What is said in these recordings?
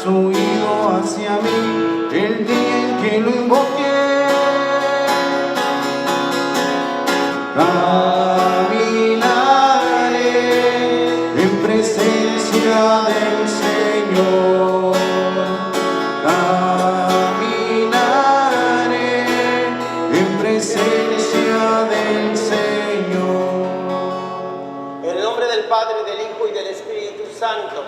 oído hacia mí el día en que lo invoqué. Caminaré en presencia del Señor. Caminaré en presencia del Señor. En el nombre del Padre, del Hijo y del Espíritu Santo.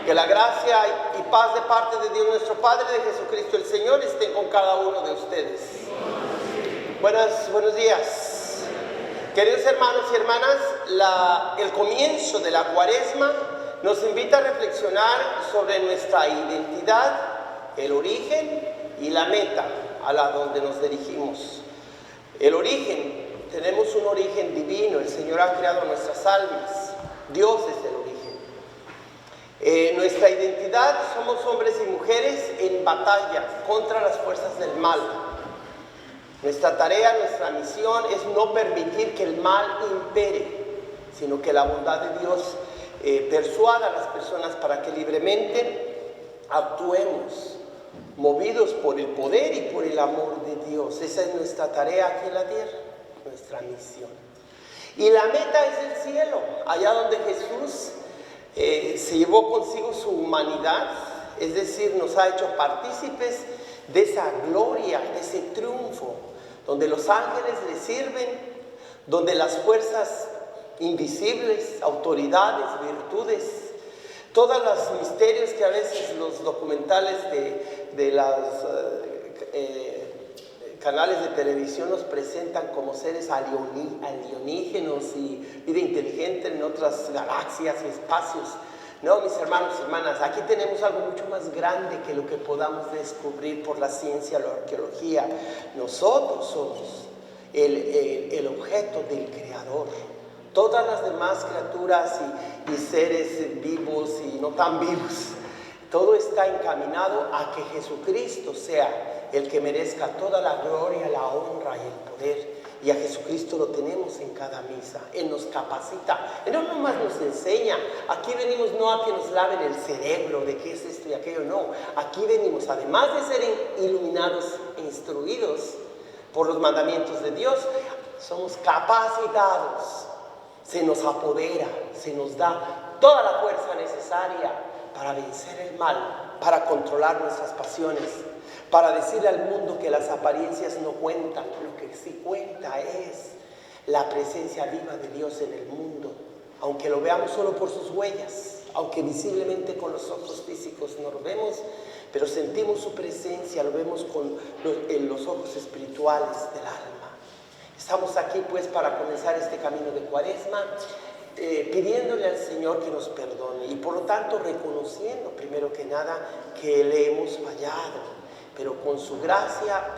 Que la gracia y paz de parte de Dios nuestro Padre, de Jesucristo el Señor, estén con cada uno de ustedes. Buenos días. Queridos hermanos y hermanas, el comienzo de la Cuaresma nos invita a reflexionar sobre nuestra identidad, el origen y la meta a la donde nos dirigimos. El origen, tenemos un origen divino, el Señor ha creado nuestras almas, Dios es el origen. Nuestra identidad, somos hombres y mujeres en batalla contra las fuerzas del mal. Nuestra tarea, nuestra misión es no permitir que el mal impere, sino que la bondad de Dios persuada a las personas para que libremente actuemos, movidos por el poder y por el amor de Dios. Esa es nuestra tarea aquí en la tierra, nuestra misión. Y la meta es el cielo, allá donde Jesús se llevó consigo su humanidad, es decir, nos ha hecho partícipes de esa gloria, de ese triunfo, donde los ángeles le sirven, donde las fuerzas invisibles, autoridades, virtudes, todos los misterios que a veces los documentales de los canales de televisión nos presentan como seres alienígenos y vida inteligente en otras galaxias y espacios. No, mis hermanos y hermanas, aquí tenemos algo mucho más grande que lo que podamos descubrir por la ciencia, la arqueología. Nosotros somos el objeto del Creador. Todas las demás criaturas y seres vivos y no tan vivos, todo está encaminado a que Jesucristo sea el que merezca toda la gloria, la honra y el poder. Y a Jesucristo lo tenemos en cada misa. Él nos capacita, Él no nomás nos enseña. Aquí venimos no a que nos laven el cerebro de qué es esto y aquello, no. Aquí venimos, además de ser iluminados e instruidos por los mandamientos de Dios, somos capacitados. Se nos apodera, se nos da toda la fuerza necesaria para vencer el mal, para controlar nuestras pasiones, para decirle al mundo que las apariencias no cuentan. Lo que sí cuenta es la presencia viva de Dios en el mundo, aunque lo veamos solo por sus huellas, aunque visiblemente con los ojos físicos no lo vemos, pero sentimos su presencia, lo vemos en los ojos espirituales del alma. Estamos aquí pues para comenzar este camino de Cuaresma, pidiéndole al Señor que nos perdone y por lo tanto reconociendo primero que nada que le hemos fallado, pero con su gracia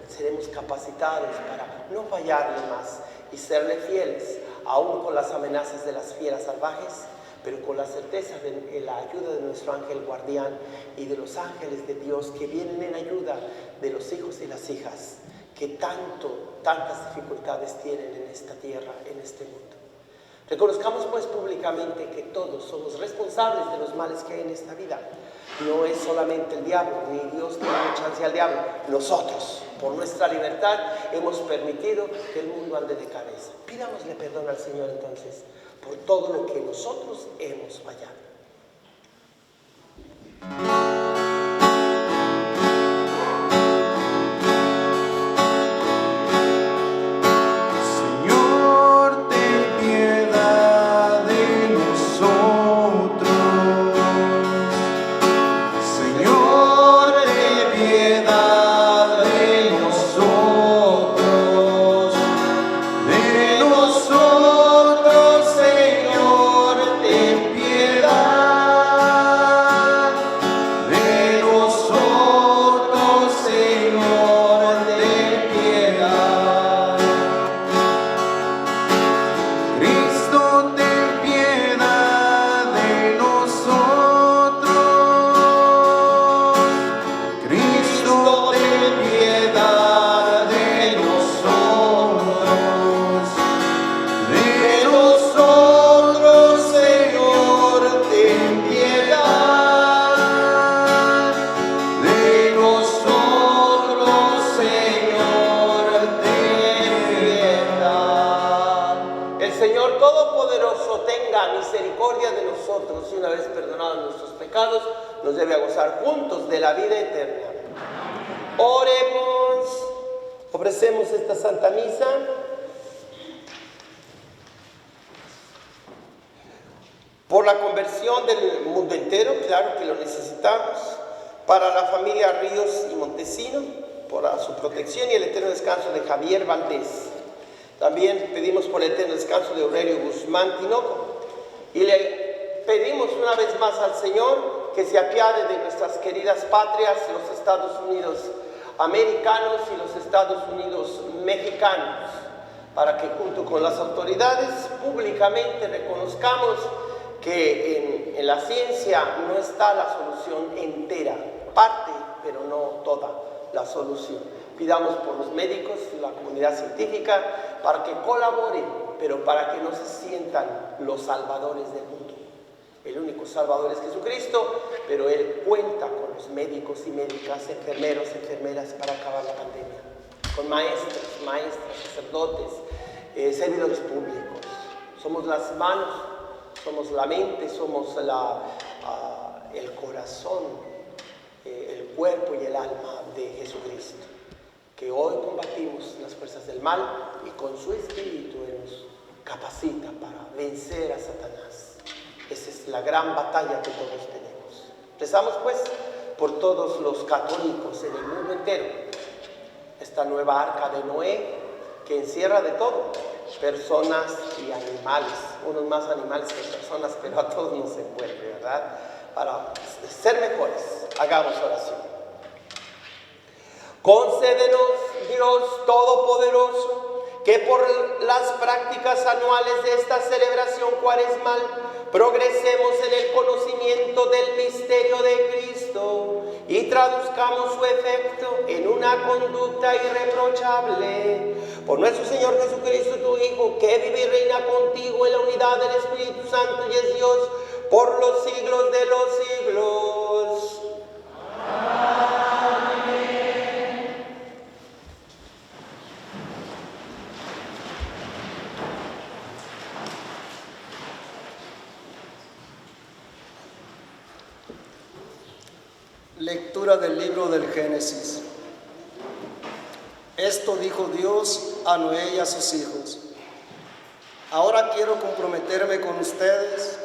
seremos capacitados para no fallarle más y serle fieles, aún con las amenazas de las fieras salvajes, pero con la certeza de la ayuda de nuestro ángel guardián y de los ángeles de Dios que vienen en ayuda de los hijos y las hijas que tantas dificultades tienen en esta tierra, en este mundo. Reconozcamos pues públicamente que todos somos responsables de los males que hay en esta vida. No es solamente el diablo, ni Dios que da chance al diablo. Nosotros, por nuestra libertad, hemos permitido que el mundo ande de cabeza. Pidámosle perdón al Señor entonces por todo lo que nosotros hemos fallado. misericordia de nosotros y una vez perdonados nuestros pecados, nos lleve a gozar juntos de la vida eterna. Oremos, ofrecemos esta Santa Misa por la conversión del mundo entero, claro que lo necesitamos, para la familia Ríos y Montesino, por su protección y el eterno descanso de Javier Valdés. También pedimos por el eterno descanso de Aurelio Guzmán Tinoco y le pedimos una vez más al Señor que se apiade de nuestras queridas patrias, los Estados Unidos americanos y los Estados Unidos mexicanos, para que junto con las autoridades públicamente reconozcamos que en la ciencia no está la solución entera, parte, pero no toda la solución. Pidamos por los médicos y la comunidad científica para que colaboren, pero para que no se sientan los salvadores del mundo. El único salvador es Jesucristo, pero Él cuenta con los médicos y médicas, enfermeros, enfermeras para acabar la pandemia. Con maestros, maestras, sacerdotes, servidores públicos. Somos las manos, somos la mente, somos el corazón, el cuerpo y el alma de Jesucristo, que hoy combatimos las fuerzas del mal y con su Espíritu Él nos capacita para vencer a Satanás. Esa es la gran batalla que todos tenemos. Rezamos pues por todos los católicos en el mundo entero. Esta nueva arca de Noé que encierra de todo, personas y animales, unos más animales que personas, pero a todos nos envuelve, ¿verdad? Para ser mejores, hagamos oración. Concédenos, Dios Todopoderoso, que por las prácticas anuales de esta celebración cuaresmal progresemos en el conocimiento del misterio de Cristo y traduzcamos su efecto en una conducta irreprochable. Por nuestro Señor Jesucristo, tu Hijo, que vive y reina contigo en la unidad del Espíritu Santo y es Dios por los siglos de los siglos. Lectura del libro del Génesis. Esto dijo Dios a Noé y a sus hijos: ahora quiero comprometerme con ustedes,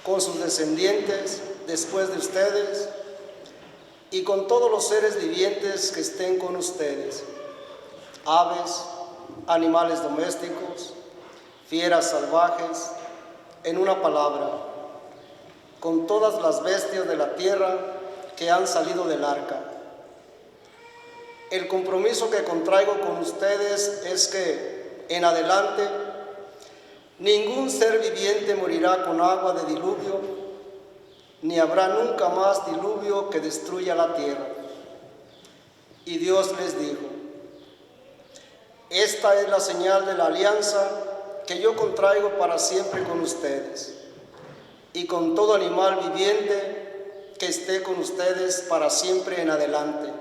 con sus descendientes después de ustedes, y con todos los seres vivientes que estén con ustedes, aves, animales domésticos, fieras salvajes, en una palabra, con todas las bestias de la tierra que han salido del arca. El compromiso que contraigo con ustedes es que, en adelante, ningún ser viviente morirá con agua de diluvio, ni habrá nunca más diluvio que destruya la tierra. Y Dios les dijo: esta es la señal de la alianza que yo contraigo para siempre con ustedes, y con todo animal viviente que esté con ustedes para siempre en adelante.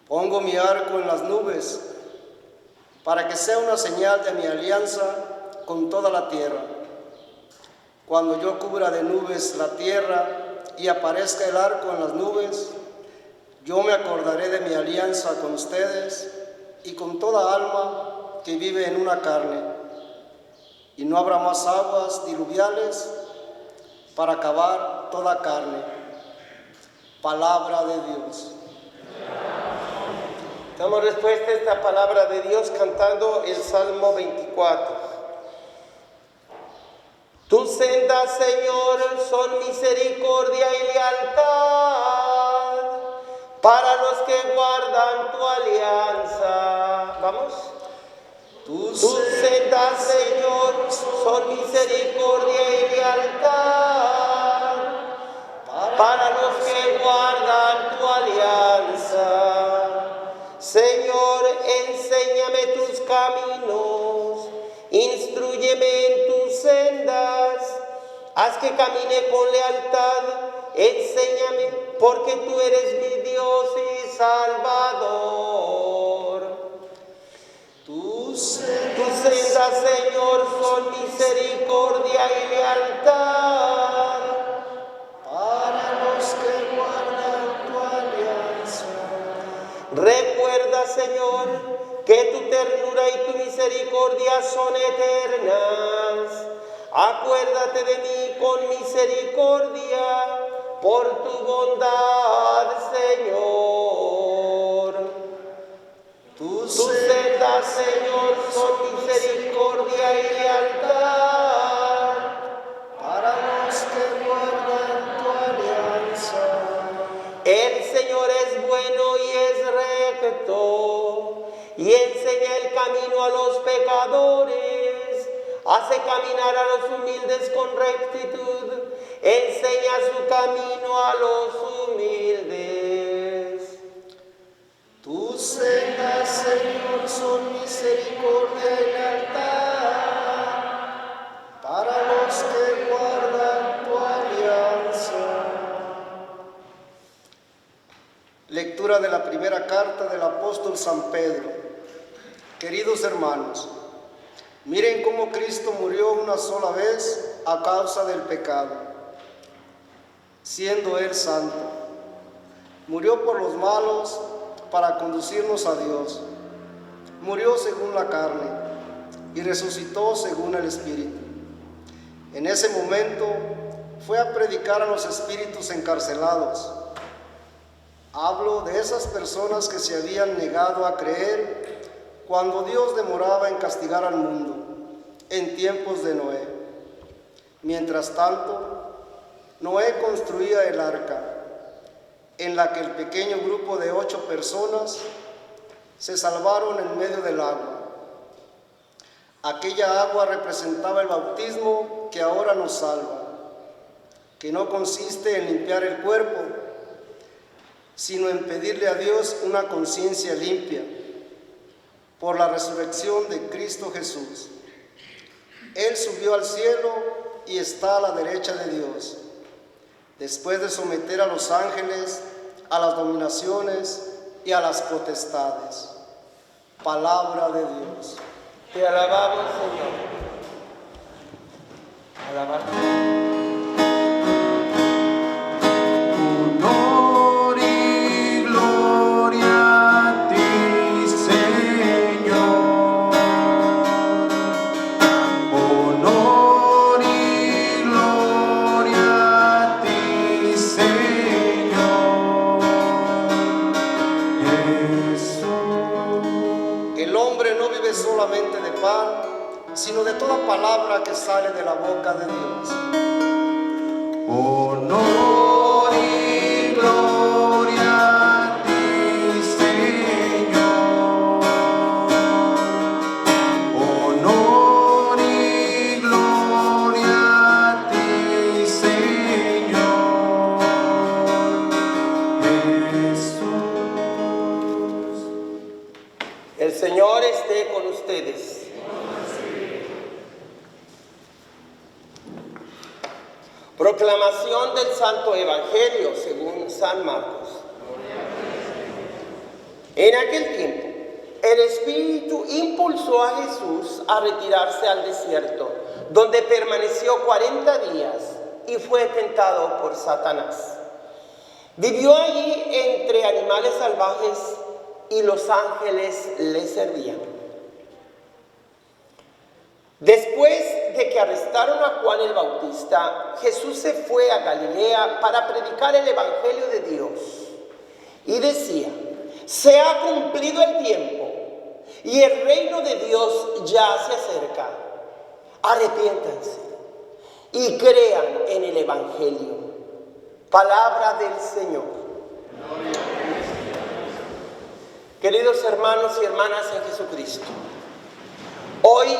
Pongo mi arco en las nubes para que sea una señal de mi alianza con toda la tierra. Cuando yo cubra de nubes la tierra y aparezca el arco en las nubes, yo me acordaré de mi alianza con ustedes y con toda alma que vive en una carne, y no habrá más aguas diluviales para acabar toda carne. Palabra de Dios. Damos respuesta a esta palabra de Dios cantando el Salmo 24. Tus sendas, Señor, son misericordia y lealtad para los que guardan tu alianza. ¿Vamos? Tus sendas, Señor, son misericordia y lealtad para los que guardan tu alianza. Señor, enséñame tus caminos, instrúyeme en tus sendas, haz que camine con lealtad, enséñame, porque tú eres mi Dios y Salvador. Tus sendas, Señor, son misericordia misericordia y lealtad. para los que guardan tu alianza. Recuerda, Señor, que tu ternura y tu misericordia son eternas. Acuérdate de mí con misericordia, por tu bondad, Señor. Tus sendas, Señor, son misericordia y lealtad. Para los que guardan tu alianza. El Señor es bueno y es recto, y enseña el camino a los pecadores, hace caminar a los humildes con rectitud, enseña su camino a los humildes. Tus sendas, Señor, son misericordia y lealtad para los que guardan tu alianza. Lectura de la primera carta del apóstol San Pedro. Queridos hermanos, miren cómo Cristo murió una sola vez a causa del pecado, siendo Él santo. Murió por los malos para conducirnos a Dios. Murió según la carne y resucitó según el Espíritu. En ese momento fue a predicar a los espíritus encarcelados. Hablo de esas personas que se habían negado a creer cuando Dios demoraba en castigar al mundo en tiempos de Noé. Mientras tanto, Noé construía el arca, en la que el pequeño grupo de 8 personas se salvaron en medio del agua. Aquella agua representaba el bautismo que ahora nos salva, que no consiste en limpiar el cuerpo, sino en pedirle a Dios una conciencia limpia por la resurrección de Cristo Jesús. Él subió al cielo y está a la derecha de Dios, después de someter a los ángeles a las dominaciones y a las potestades. Palabra de Dios. Te alabamos, Señor. Alabamos. Honor y gloria a ti, Señor. Honor y gloria a ti, Señor. Jesús. El hombre no vive solamente de pan, sino de toda palabra que sale de la boca de Dios. Honor y gloria a ti, Señor. Honor y gloria a ti, Señor. Jesús. El Señor esté con ustedes. Proclamación del Santo Evangelio según San Marcos. En aquel tiempo, el Espíritu impulsó a Jesús a retirarse al desierto, donde permaneció 40 días y fue tentado por Satanás. Vivió allí entre animales salvajes y los ángeles le servían. Después de que arrestaron a Juan el Bautista, Jesús se fue a Galilea para predicar el Evangelio de Dios. Y decía: se ha cumplido el tiempo y el reino de Dios ya se acerca. Arrepiéntanse y crean en el Evangelio. Palabra del Señor. Queridos hermanos y hermanas en Jesucristo, hoy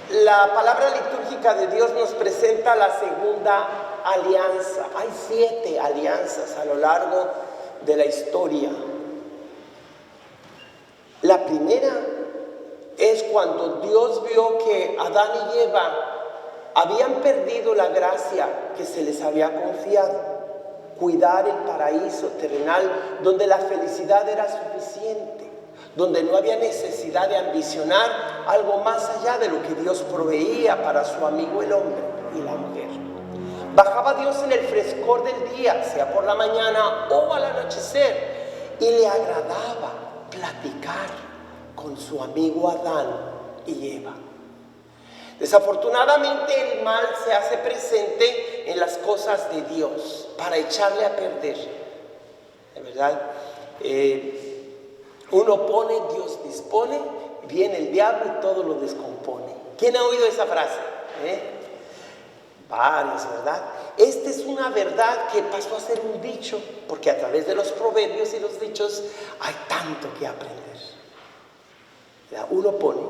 la palabra litúrgica de Dios nos presenta la segunda alianza. Hay 7 alianzas a lo largo de la historia. La primera es cuando Dios vio que Adán y Eva habían perdido la gracia que se les había confiado, cuidar el paraíso terrenal donde la felicidad era suficiente, donde no había necesidad de ambicionar algo más allá de lo que Dios proveía para su amigo el hombre y la mujer. Bajaba Dios en el frescor del día, sea por la mañana o al anochecer, y le agradaba platicar con su amigo Adán y Eva. Desafortunadamente el mal se hace presente en las cosas de Dios para echarle a perder. ¿De verdad? Uno pone, Dios dispone, viene el diablo y todo lo descompone. ¿Quién ha oído esa frase? Varios, ¿verdad? Esta es una verdad que pasó a ser un dicho, porque a través de los proverbios y los dichos hay tanto que aprender. Uno pone,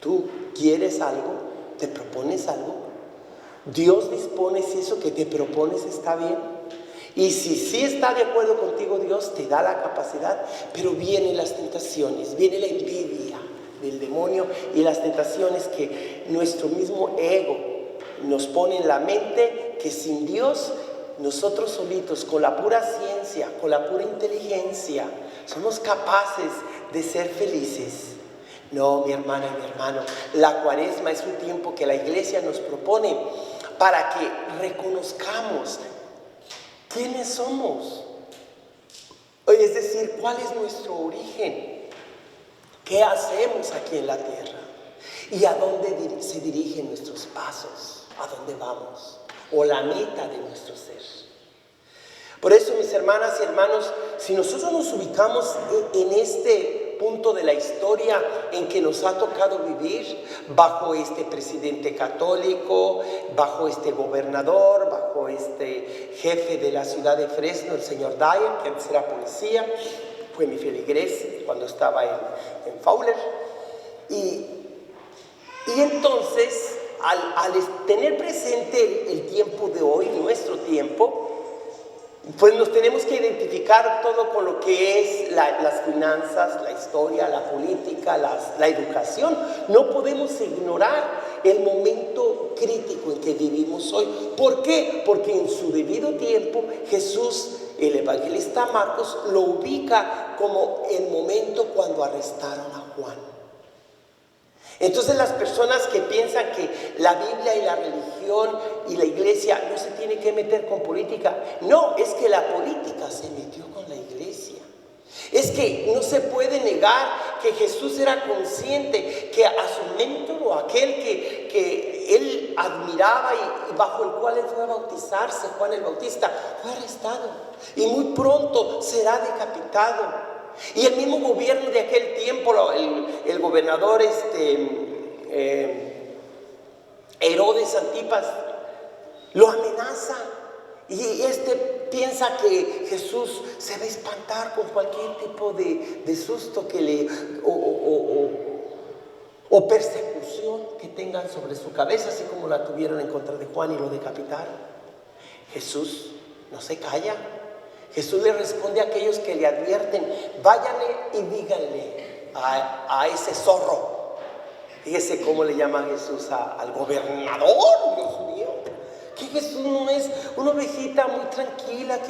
tú quieres algo, te propones algo, Dios dispone si eso que te propones está bien. Y si sí está de acuerdo contigo Dios, te da la capacidad, pero vienen las tentaciones, viene la envidia del demonio y las tentaciones que nuestro mismo ego nos pone en la mente, que sin Dios, nosotros solitos, con la pura ciencia, con la pura inteligencia, somos capaces de ser felices. No, mi hermana y mi hermano, la Cuaresma es un tiempo que la Iglesia nos propone para que reconozcamos quiénes somos. Es decir, cuál es nuestro origen, qué hacemos aquí en la tierra y a dónde se dirigen nuestros pasos, a dónde vamos, o la meta de nuestro ser. Por eso, mis hermanas y hermanos, si nosotros nos ubicamos en este punto de la historia en que nos ha tocado vivir, bajo este presidente católico, bajo este gobernador, bajo este jefe de la ciudad de Fresno, el señor Dyer, que antes era policía, fue mi feligres cuando estaba en Fowler, y entonces, al tener presente el tiempo de hoy, nuestro tiempo, pues nos tenemos que identificar todo con lo que es las finanzas, la historia, la política, la educación. No podemos ignorar el momento crítico en que vivimos hoy. ¿Por qué? Porque en su debido tiempo Jesús, el evangelista Marcos, lo ubica como el momento cuando arrestaron a Juan. Entonces las personas que piensan que la Biblia y la religión y la iglesia no se tiene que meter con política, no, es que la política se metió con la iglesia. Es que no se puede negar que Jesús era consciente que a su mentor, aquel que él admiraba y bajo el cual él fue a bautizarse, Juan el Bautista, fue arrestado y muy pronto será decapitado. Y el mismo gobierno de aquel tiempo, el gobernador Herodes Antipas, lo amenaza. Y piensa que Jesús se va a espantar con cualquier tipo de susto que o persecución que tengan sobre su cabeza, así como la tuvieron en contra de Juan y lo decapitaron. Jesús no se calla. Jesús le responde a aquellos que le advierten: váyanle y díganle a ese zorro. Fíjese cómo le llama Jesús al gobernador, Dios mío. Que Jesús no es una ovejita muy tranquila,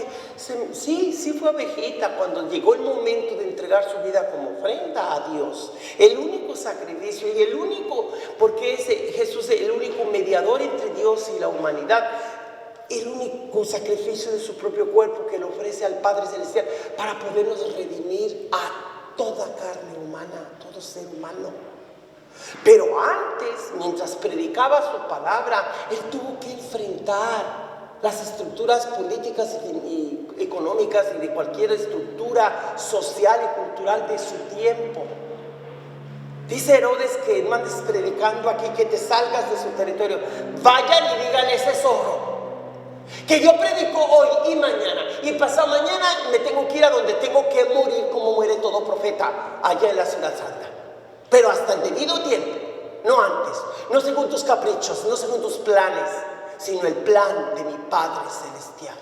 sí fue ovejita cuando llegó el momento de entregar su vida como ofrenda a Dios. El único sacrificio y el único, porque Jesús es el único mediador entre Dios y la humanidad. El único sacrificio de su propio cuerpo que le ofrece al Padre Celestial para podernos redimir a toda carne humana, a todo ser humano. Pero antes, mientras predicaba su palabra, él tuvo que enfrentar las estructuras políticas y económicas y de cualquier estructura social y cultural de su tiempo. Dice Herodes que no andes predicando aquí, que te salgas de su territorio. Vayan y díganle a ese zorro que yo predico hoy y mañana, y pasado mañana me tengo que ir a donde tengo que morir, como muere todo profeta allá en la ciudad santa, pero hasta el debido tiempo, no antes, no según tus caprichos, no según tus planes, sino el plan de mi Padre Celestial.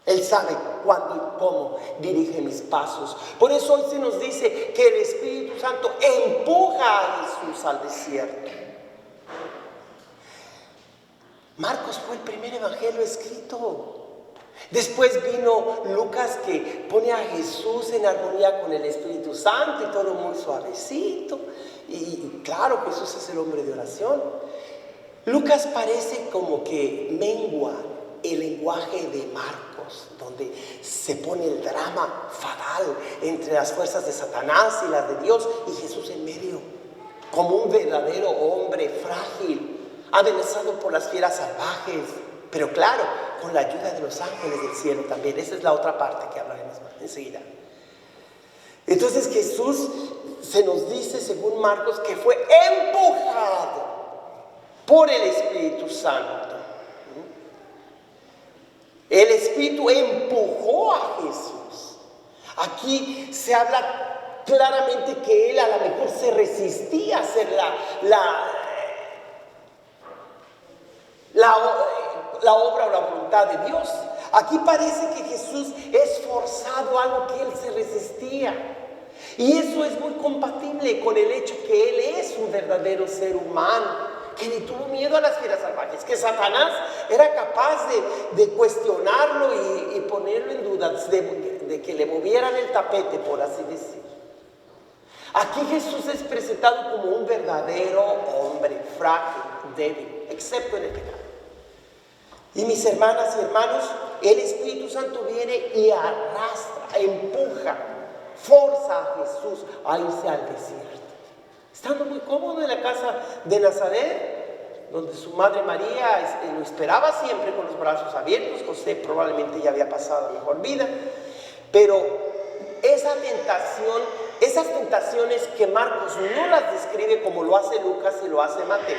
Él sabe cuándo y cómo dirige mis pasos. Por eso hoy se nos dice que el Espíritu Santo empuja a Jesús al desierto. Marcos fue el primer evangelio escrito. Después vino Lucas, que pone a Jesús en armonía con el Espíritu Santo y todo muy suavecito. Y claro, Jesús es el hombre de oración. Lucas parece como que mengua el lenguaje de Marcos, donde se pone el drama fatal entre las fuerzas de Satanás y las de Dios, y Jesús en medio, como un verdadero hombre frágil, amenazado por las fieras salvajes, pero claro, con la ayuda de los ángeles del cielo también. Esa es la otra parte que hablaremos enseguida. Entonces Jesús se nos dice, según Marcos, que fue empujado por el Espíritu Santo. El Espíritu empujó a Jesús. Aquí se habla claramente que él a lo mejor se resistía a hacer la obra o la voluntad de Dios. Aquí parece que Jesús es forzado a algo que él se resistía. Y eso es muy compatible con el hecho que él es un verdadero ser humano, que ni tuvo miedo a las fieras salvajes, que Satanás era capaz de cuestionarlo y ponerlo en duda, de que le movieran el tapete, por así decir. Aquí Jesús es presentado como un verdadero hombre, frágil, débil, excepto en el pecado. Y mis hermanas y hermanos, el Espíritu Santo viene y arrastra, empuja, forza a Jesús a irse al desierto. Estando muy cómodo en la casa de Nazaret, donde su madre María lo esperaba siempre con los brazos abiertos. José probablemente ya había pasado mejor vida, pero esas tentaciones que Marcos no las describe como lo hace Lucas y lo hace Mateo.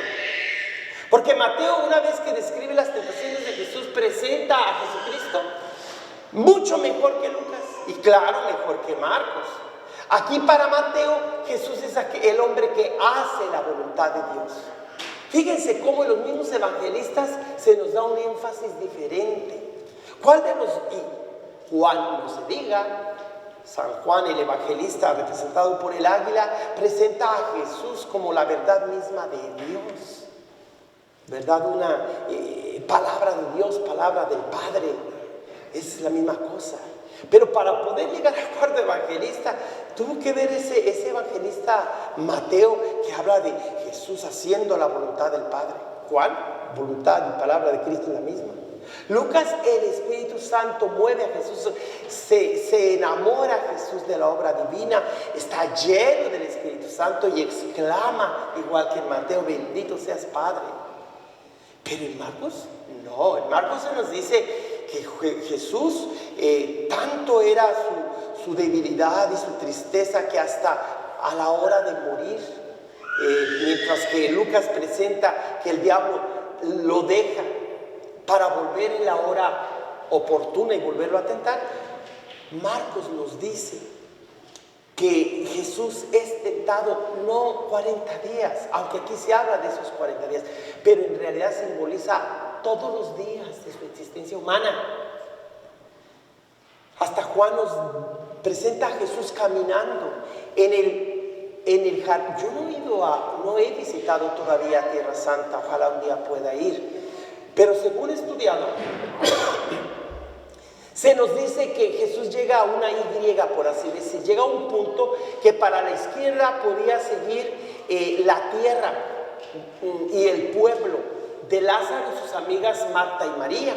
Porque Mateo, una vez que describe las tentaciones de Jesús, presenta a Jesucristo mucho mejor que Lucas y claro, mejor que Marcos. Aquí para Mateo, Jesús es el hombre que hace la voluntad de Dios. Fíjense cómo en los mismos evangelistas se nos da un énfasis diferente. ¿Cuál de los? Y Juan no se diga. San Juan, el evangelista representado por el águila, presenta a Jesús como la verdad misma de Dios. ¿Verdad? Una palabra de Dios, palabra del Padre. Es la misma cosa. Pero para poder llegar al cuarto evangelista, tuvo que ver ese evangelista Mateo, que habla de Jesús haciendo la voluntad del Padre. Juan, voluntad y palabra de Cristo es la misma. Lucas, el Espíritu Santo mueve a Jesús, se enamora a Jesús de la obra divina, está lleno del Espíritu Santo y exclama, igual que en Mateo, bendito seas Padre. Pero en Marcos, no, en Marcos se nos dice que Jesús tanto era su debilidad y su tristeza que hasta a la hora de morir, mientras que Lucas presenta que el diablo lo deja para volver en la hora oportuna y volverlo a tentar, Marcos nos dice que Jesús es tentado no 40 días, aunque aquí se habla de esos 40 días, pero en realidad simboliza todos los días de su existencia humana. Hasta Juan nos presenta a Jesús caminando en el jardín. Yo no he visitado todavía Tierra Santa, ojalá un día pueda ir, pero según he estudiado, se nos dice que Jesús llega a una Y, por así decir, llega a un punto que para la izquierda podía seguir la tierra y el pueblo de Lázaro y sus amigas Marta y María,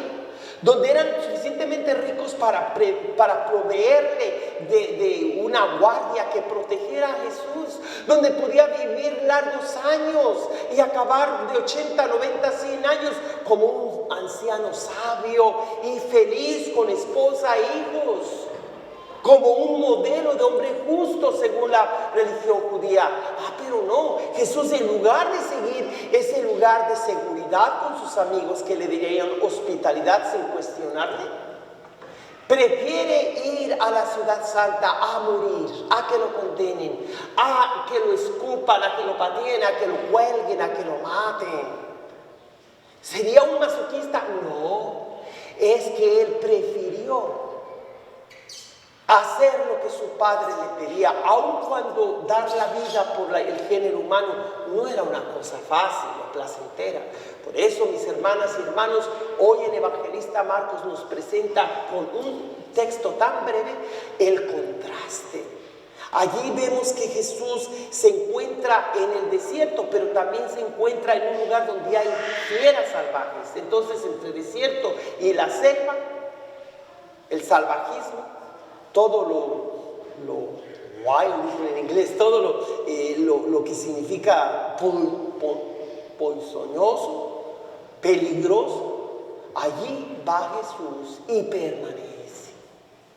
donde eran suficientemente ricos para proveerle de una guardia que protegiera a Jesús, donde podía vivir largos años y acabar de 80, 90, 100 años como un anciano sabio y feliz con esposa e hijos, como un modelo de hombre justo según la religión judía. Pero no, Jesús, en lugar de seguir ese lugar de seguridad con sus amigos que le dirían hospitalidad sin cuestionarle, prefiere ir a la ciudad santa a morir, a que lo condenen, a que lo escupan, a que lo pateen, a que lo cuelguen, a que lo maten. ¿Sería un masoquista? No, es que él prefirió hacer lo que su padre le pedía, aun cuando dar la vida por el género humano no era una cosa fácil o placentera. Por eso, mis hermanas y hermanos, hoy el evangelista Marcos nos presenta con un texto tan breve el contraste. Allí vemos que Jesús se encuentra en el desierto, pero también se encuentra en un lugar donde hay fieras salvajes. Entonces, entre desierto y la selva, el salvajismo, todo lo wild, dicen en inglés, todo lo que significa ponzoñoso, peligroso, allí va Jesús y permanece.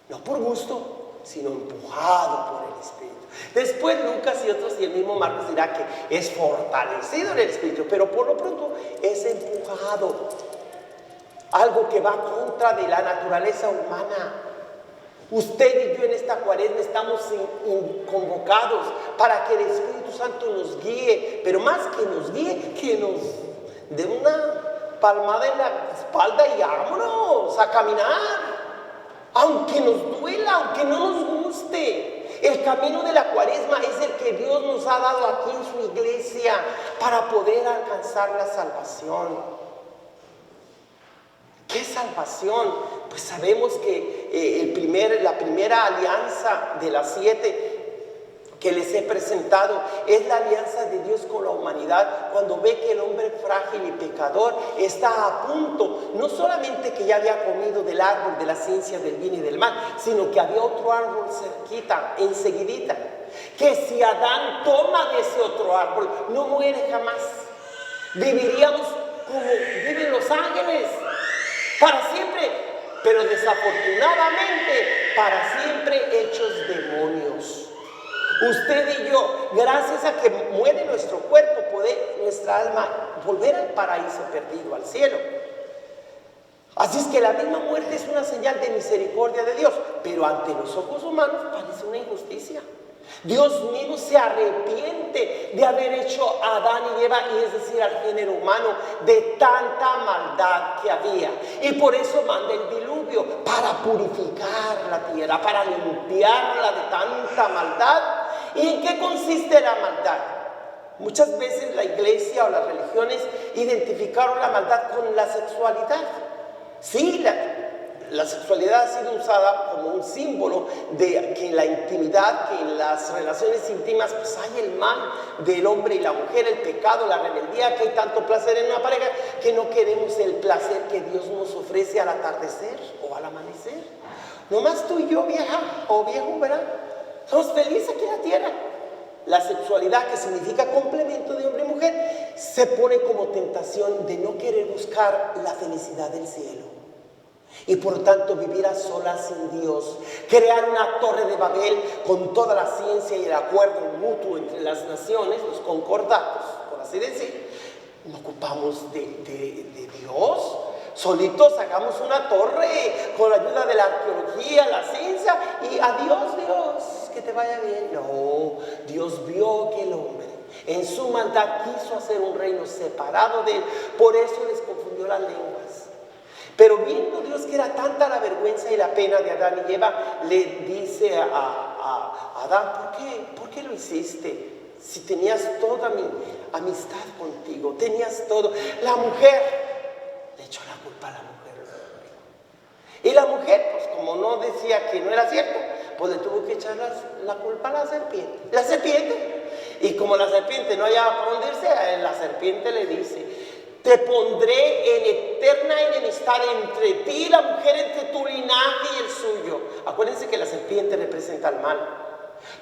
No por gusto, sino empujado por el Espíritu. Después Lucas y otros y el mismo Marcos dirá que es fortalecido en el Espíritu, pero por lo pronto es empujado. Algo que va contra de la naturaleza humana. Usted y yo en esta cuaresma estamos convocados para que el Espíritu Santo nos guíe, pero más que nos guíe, que nos dé una palmada en la espalda y vámonos a caminar. Aunque nos duela, aunque no nos guste. El camino de la cuaresma es el que Dios nos ha dado aquí en su iglesia para poder alcanzar la salvación. ¿Qué salvación? Pues sabemos que la primera alianza de las 7 que les he presentado es la alianza de Dios con la humanidad, cuando ve que el hombre frágil y pecador está a punto, no solamente que ya había comido del árbol de la ciencia del bien y del mal, sino que había otro árbol cerquita, enseguidita, que si Adán toma de ese otro árbol, no muere jamás. Viviríamos como viven los ángeles, para siempre, pero desafortunadamente para siempre hechos demonios. Usted y yo, gracias a que muere nuestro cuerpo, puede nuestra alma volver al paraíso perdido, al cielo. Así es que la misma muerte es una señal de misericordia de Dios, pero ante los ojos humanos parece una injusticia. Dios mismo se arrepiente de haber hecho a Adán y Eva, y es decir, al género humano, de tanta maldad que había. Y por eso manda el diluvio, para purificar la tierra, para limpiarla de tanta maldad. ¿Y en qué consiste la maldad? Muchas veces la iglesia o las religiones identificaron la maldad con la sexualidad. Sí, la sexualidad ha sido usada como un símbolo de que en la intimidad, que en las relaciones íntimas, pues hay el mal del hombre y la mujer, el pecado, la rebeldía, que hay tanto placer en una pareja que no queremos el placer que Dios nos ofrece al atardecer o al amanecer. Nomás tú y yo, vieja o viejo, ¿verdad? Somos felices aquí en la tierra. La sexualidad, que significa complemento de hombre y mujer, se pone como tentación de no querer buscar la felicidad del cielo. Y por tanto vivir a solas sin Dios, crear una torre de Babel con toda la ciencia y el acuerdo mutuo entre las naciones, los concordatos, por así decir. No ocupamos de Dios. Solitos hagamos una torre con la ayuda de la arqueología, la ciencia, y adiós Dios, que te vaya bien. No, Dios vio que el hombre en su maldad quiso hacer un reino separado de él, por eso les confundió las lenguas. Pero viendo Dios que era tanta la vergüenza y la pena de Adán y Eva, le dice a Adán, ¿por qué lo hiciste? Si tenías toda mi amistad contigo, tenías todo. La mujer, le echó la culpa a la mujer. Y la mujer, pues como no decía que no era cierto, pues le tuvo que echar la culpa a la serpiente. La serpiente. Y como la serpiente no hallaba por dónde irse, la serpiente le dice, te pondré en eterna enemistad entre ti y la mujer, entre tu linaje y el suyo. Acuérdense que la serpiente representa el mal.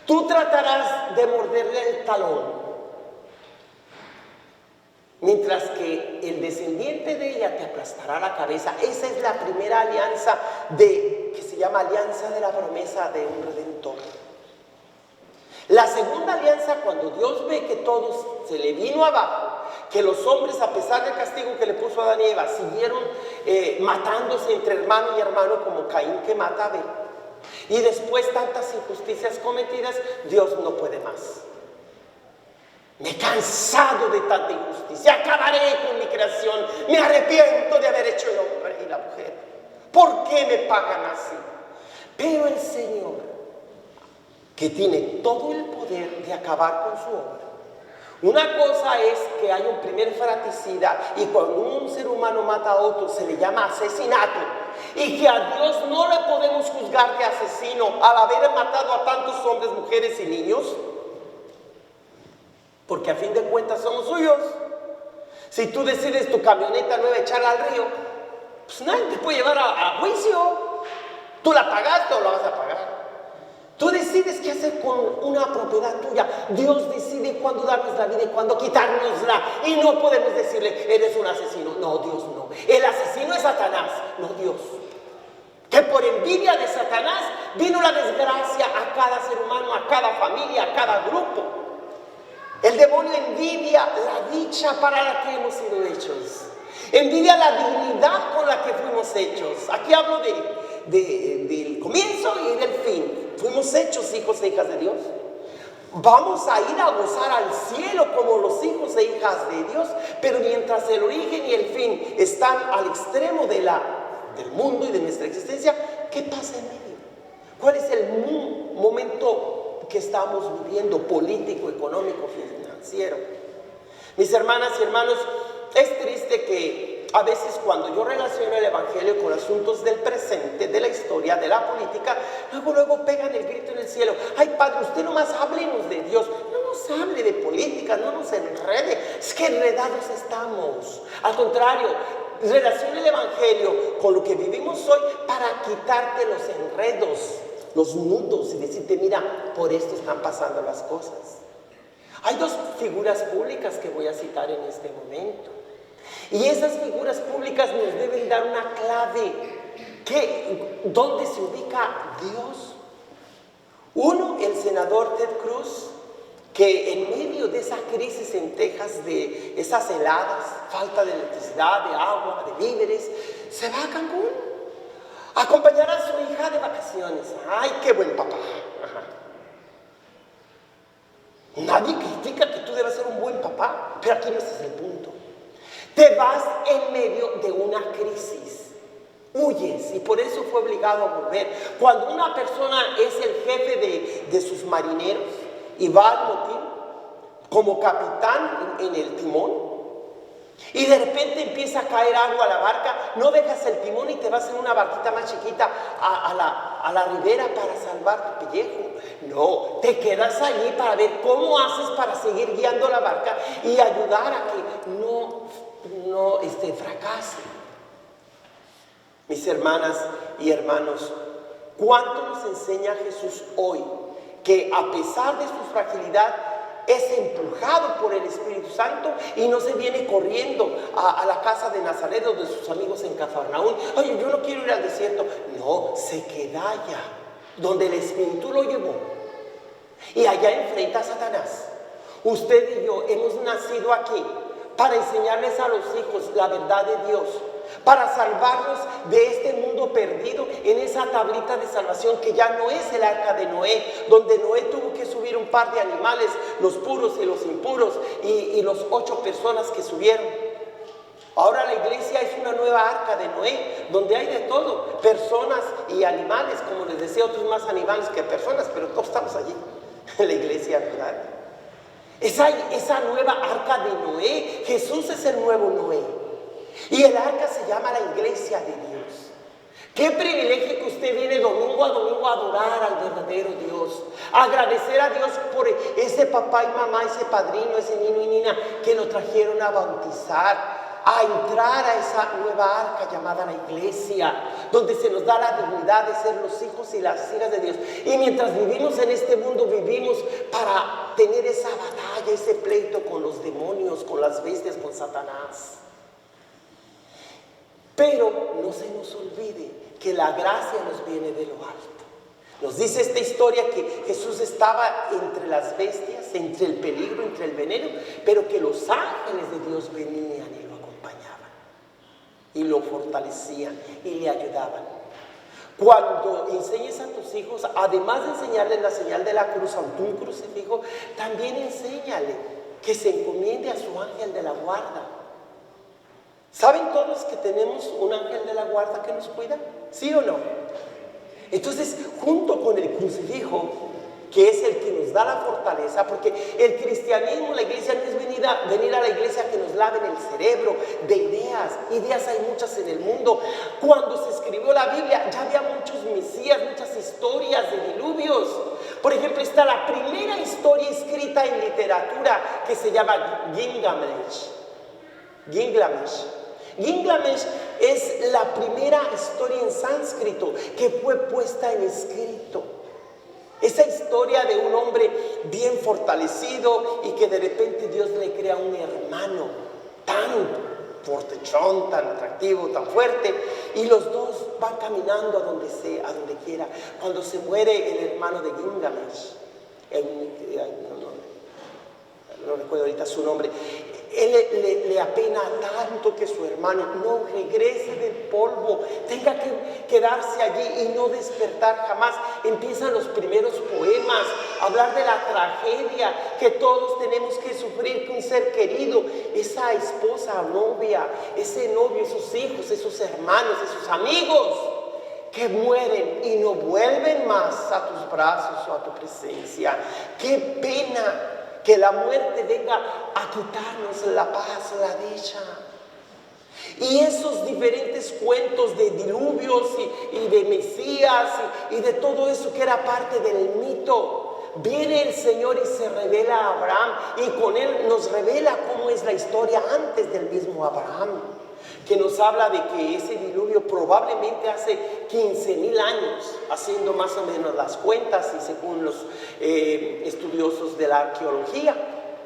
Tú tratarás de morderle el talón, mientras que el descendiente de ella te aplastará la cabeza. Esa es la primera alianza que se llama alianza de la promesa de un redentor. La segunda alianza, cuando Dios ve que todo se le vino abajo, que los hombres, a pesar del castigo que le puso a Adán y Eva, siguieron matándose entre hermano y hermano, como Caín que mata a Abel, y después tantas injusticias cometidas, Dios no puede más. Me he cansado de tanta injusticia, acabaré con mi creación, me arrepiento de haber hecho el hombre y la mujer. ¿Por qué me pagan así? Pero el Señor, que tiene todo el poder de acabar con su obra, Una cosa es que hay un primer fratricida y cuando un ser humano mata a otro se le llama asesinato. Y que a Dios no le podemos juzgar de asesino al haber matado a tantos hombres, mujeres y niños. Porque a fin de cuentas somos suyos. Si tú decides tu camioneta nueva echarla al río, pues nadie te puede llevar a juicio. Tú la pagaste o la vas a pagar. Tú decides qué hacer con una propiedad tuya. Dios decide cuándo darnos la vida y cuándo quitárnosla. Y no podemos decirle, eres un asesino. No, Dios no. El asesino es Satanás, no Dios. Que por envidia de Satanás vino la desgracia a cada ser humano, a cada familia, a cada grupo. El demonio envidia la dicha para la que hemos sido hechos. Envidia la dignidad con la que fuimos hechos. Aquí hablo del comienzo y del fin. Fuimos hechos hijos e hijas de Dios. Vamos a ir a gozar al cielo como los hijos e hijas de Dios. Pero mientras el origen y el fin están al extremo del mundo y de nuestra existencia, ¿qué pasa en medio? ¿Cuál es el momento que estamos viviendo, político, económico, financiero? Mis hermanas y hermanos, es triste que a veces cuando yo relaciono el evangelio con asuntos del presente, de la historia, de la política, luego pegan el grito en el cielo. Ay, Padre, usted nomás háblenos de Dios, no nos hable de política, no nos enrede. Es que enredados estamos. Al contrario, relaciona el evangelio con lo que vivimos hoy para quitarte los enredos, los nudos y decirte, mira, por esto están pasando las cosas. Hay dos figuras públicas que voy a citar en este momento. Y esas figuras públicas nos deben dar una clave. ¿Dónde se ubica Dios? Uno, el senador Ted Cruz, que en medio de esa crisis en Texas, de esas heladas, falta de electricidad, de agua, de víveres, se va a Cancún a acompañar a su hija de vacaciones. ¡Ay, qué buen papá! Ajá. Nadie critica que tú debas ser un buen papá, pero aquí no ese es el punto. Te vas en medio de una crisis, huyes y por eso fue obligado a volver. Cuando una persona es el jefe de sus marineros y va al motín como capitán en el timón y de repente empieza a caer agua a la barca, no dejas el timón y te vas en una barquita más chiquita a la ribera para salvar tu pellejo. No, te quedas allí para ver cómo haces para seguir guiando la barca y ayudar a que no fracase. Mis hermanas y hermanos, ¿cuánto nos enseña Jesús hoy? Que a pesar de su fragilidad es empujado por el Espíritu Santo y no se viene corriendo a la casa de Nazaret o de sus amigos en Cafarnaúm. Oye, yo no quiero ir al desierto. No, se queda allá donde el Espíritu lo llevó y allá enfrenta a Satanás. Usted y yo hemos nacido aquí para enseñarles a los hijos la verdad de Dios, para salvarlos de este mundo perdido en esa tablita de salvación que ya no es el arca de Noé, donde Noé tuvo que subir un par de animales, los puros y los impuros, y los 8 personas que subieron. Ahora la iglesia es una nueva arca de Noé, donde hay de todo, personas y animales, como les decía, otros más animales que personas, pero todos estamos allí, en la iglesia, ¿verdad? Esa nueva arca de Noé, Jesús es el nuevo Noé. Y el arca se llama la iglesia de Dios. Qué privilegio que usted viene domingo a domingo a adorar al verdadero Dios, a agradecer a Dios por ese papá y mamá, ese padrino, ese niño y niña que lo trajeron a bautizar, a entrar a esa nueva arca llamada la iglesia, donde se nos da la dignidad de ser los hijos y las hijas de Dios. Y mientras vivimos en este mundo, vivimos para tener esa batalla, ese pleito con los demonios, con las bestias, con Satanás. Pero no se nos olvide que la gracia nos viene de lo alto. Nos dice esta historia que Jesús estaba entre las bestias, entre el peligro, entre el veneno, pero que los ángeles de Dios venían y lo acompañaban, y lo fortalecían y le ayudaban. Cuando enseñes a tus hijos, además de enseñarles la señal de la cruz, ante un crucifijo, también enséñale que se encomiende a su ángel de la guarda. ¿Saben todos que tenemos un ángel de la guarda que nos cuida? ¿Sí o no? Entonces, junto con el crucifijo, que es el que nos da la fortaleza, porque el cristianismo, la iglesia no es venir a la iglesia que nos laven el cerebro de ideas hay muchas en el mundo. Cuando se escribió la Biblia ya había muchos mesías, muchas historias de diluvios. Por ejemplo, está la primera historia escrita en literatura que se llama Gilgamesh. Gilgamesh es la primera historia en sánscrito que fue puesta en escrito. Esa historia de un hombre bien fortalecido y que de repente Dios le crea un hermano tan fortechón, tan atractivo, tan fuerte, y los dos van caminando a donde quiera. Cuando se muere el hermano de Gilgamesh, no recuerdo ahorita su nombre, él le apena tanto que su hermano no regrese del polvo, tenga que quedarse allí y no despertar jamás. Empiezan los primeros poemas a hablar de la tragedia que todos tenemos que sufrir, que un ser querido, esa esposa o novia, ese novio, esos hijos, esos hermanos, esos amigos que mueren y no vuelven más a tus brazos o a tu presencia. ¡Qué pena! Que la muerte venga a quitarnos la paz, la dicha. Y esos diferentes cuentos de diluvios y de Mesías y de todo eso que era parte del mito. Viene el Señor y se revela a Abraham, y con él nos revela cómo es la historia antes del mismo Abraham, que nos habla de que ese diluvio probablemente hace 15,000 años, haciendo más o menos las cuentas y según los estudiosos de la arqueología,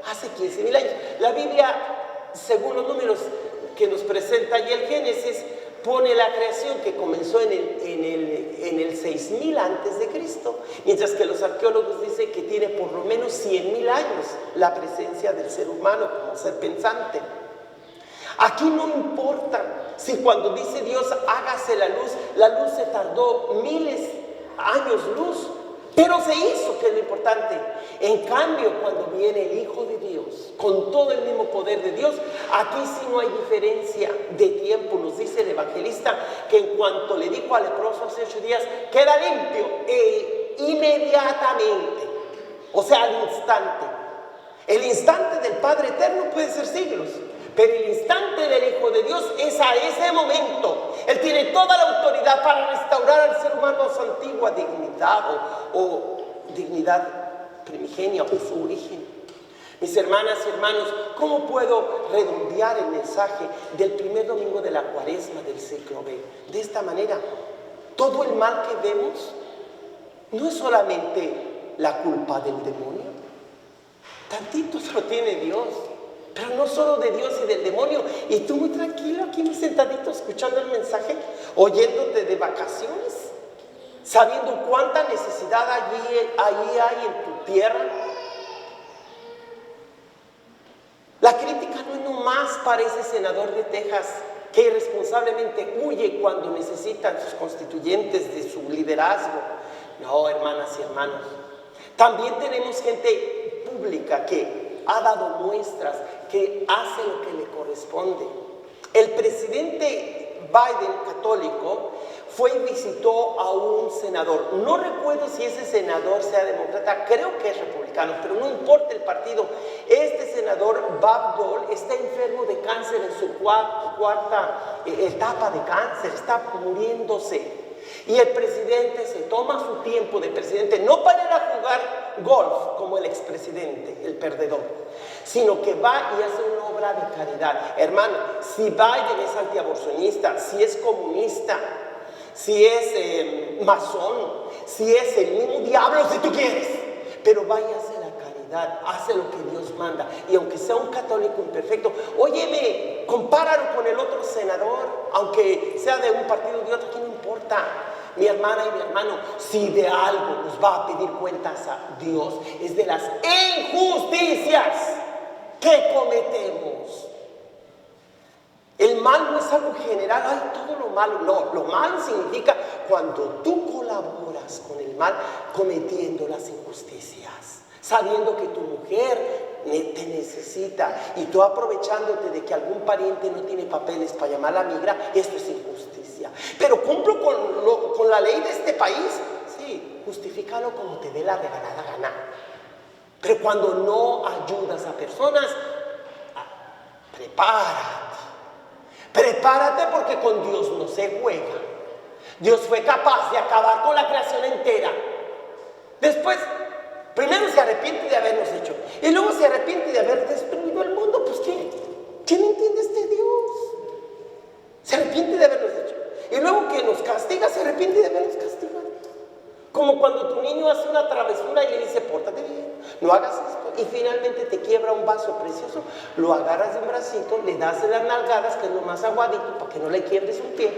hace 15,000 años. La Biblia, según los números que nos presenta y el Génesis, pone la creación que comenzó en el 6,000 antes de Cristo, mientras que los arqueólogos dicen que tiene por lo menos 100,000 años la presencia del ser humano como ser pensante. Aquí no importa si cuando dice Dios hágase la luz se tardó miles años luz, pero se hizo, que es lo importante. En cambio, cuando viene el Hijo de Dios con todo el mismo poder de Dios, aquí sí no hay diferencia de tiempo. Nos dice el evangelista que en cuanto le dijo al leproso hace 8 días, queda limpio, inmediatamente, o sea, al instante. El instante del Padre Eterno puede ser siglos, pero el instante del Hijo de Dios es a ese momento. Él tiene toda la autoridad para restaurar al ser humano a su antigua dignidad o dignidad primigenia o su origen. Mis hermanas y hermanos, ¿cómo puedo redondear el mensaje del primer domingo de la Cuaresma del siglo B? De esta manera, todo el mal que vemos no es solamente la culpa del demonio. Tantito se lo tiene Dios, pero no solo de Dios y del demonio. Y tú muy tranquilo aquí sentadito escuchando el mensaje, oyéndote de vacaciones, sabiendo cuánta necesidad allí hay en tu tierra. La crítica no es nomás para ese senador de Texas que irresponsablemente huye cuando necesitan sus constituyentes de su liderazgo. No, hermanas y hermanos, también tenemos gente pública que ha dado muestras, que hace lo que le corresponde. El presidente Biden, católico, fue y visitó a un senador. No recuerdo si ese senador sea demócrata, creo que es republicano, pero no importa el partido. Este senador, Bob Dole, está enfermo de cáncer en su cuarta etapa de cáncer, está muriéndose. Y el presidente se toma su tiempo de presidente, no para ir a jugar golf como el expresidente, el perdedor, sino que va y hace una obra de caridad. Hermano, si Biden es antiaborcionista, si es comunista, si es masón, si es el mismo diablo si tú quieres, pero vaya a hacer la caridad, hace lo que Dios manda. Y aunque sea un católico imperfecto, óyeme, compáralo con el otro senador, aunque sea de un partido o de otro, aquí no importa. Mi hermana y mi hermano, si de algo nos va a pedir cuentas a Dios, es de las injusticias que cometemos. El mal no es algo general, hay todo lo malo. No, lo malo significa cuando tú colaboras con el mal cometiendo las injusticias, sabiendo que tu mujer te necesita y tú aprovechándote de que algún pariente no tiene papeles para llamar a la migra. Esto es injusticia. Pero cumplo con la ley de este país, sí, justifícalo como te dé la regalada gana. Pero cuando no ayudas a personas, prepárate porque con Dios no se juega. Dios fue capaz de acabar con la creación entera. Después, primero se arrepiente de habernos hecho y luego se arrepiente de haber destruido el mundo. Pues ¿quién entiende este Dios? Se arrepiente de habernos hecho y luego que nos castiga, se arrepiente de habernos castigado. Como cuando tu niño hace una travesura y le dice, pórtate bien, no hagas esto, y finalmente te quiebra un vaso precioso, lo agarras de un bracito, le das de las nalgadas, que es lo más aguadito, para que no le quiebres un pie.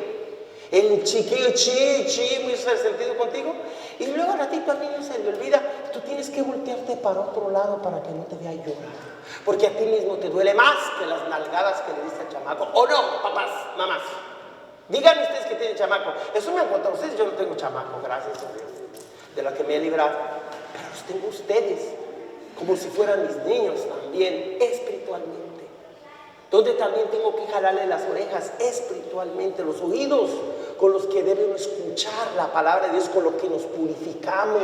El chiquillo, muy sentido contigo, y luego al ratito al niño se le olvida. Tú tienes que voltearte para otro lado para que no te vea llorar, porque a ti mismo te duele más que las nalgadas que le diste al chamaco. ¿O no, papás, mamás? Díganme ustedes que tienen chamaco. Eso me han contado ustedes. Yo no tengo chamaco, gracias a Dios, de la que me he librado. Pero los tengo ustedes, como si fueran mis niños también, espiritualmente. Donde también tengo que jalarle las orejas espiritualmente, los oídos con los que debemos escuchar la palabra de Dios, con lo que nos purificamos,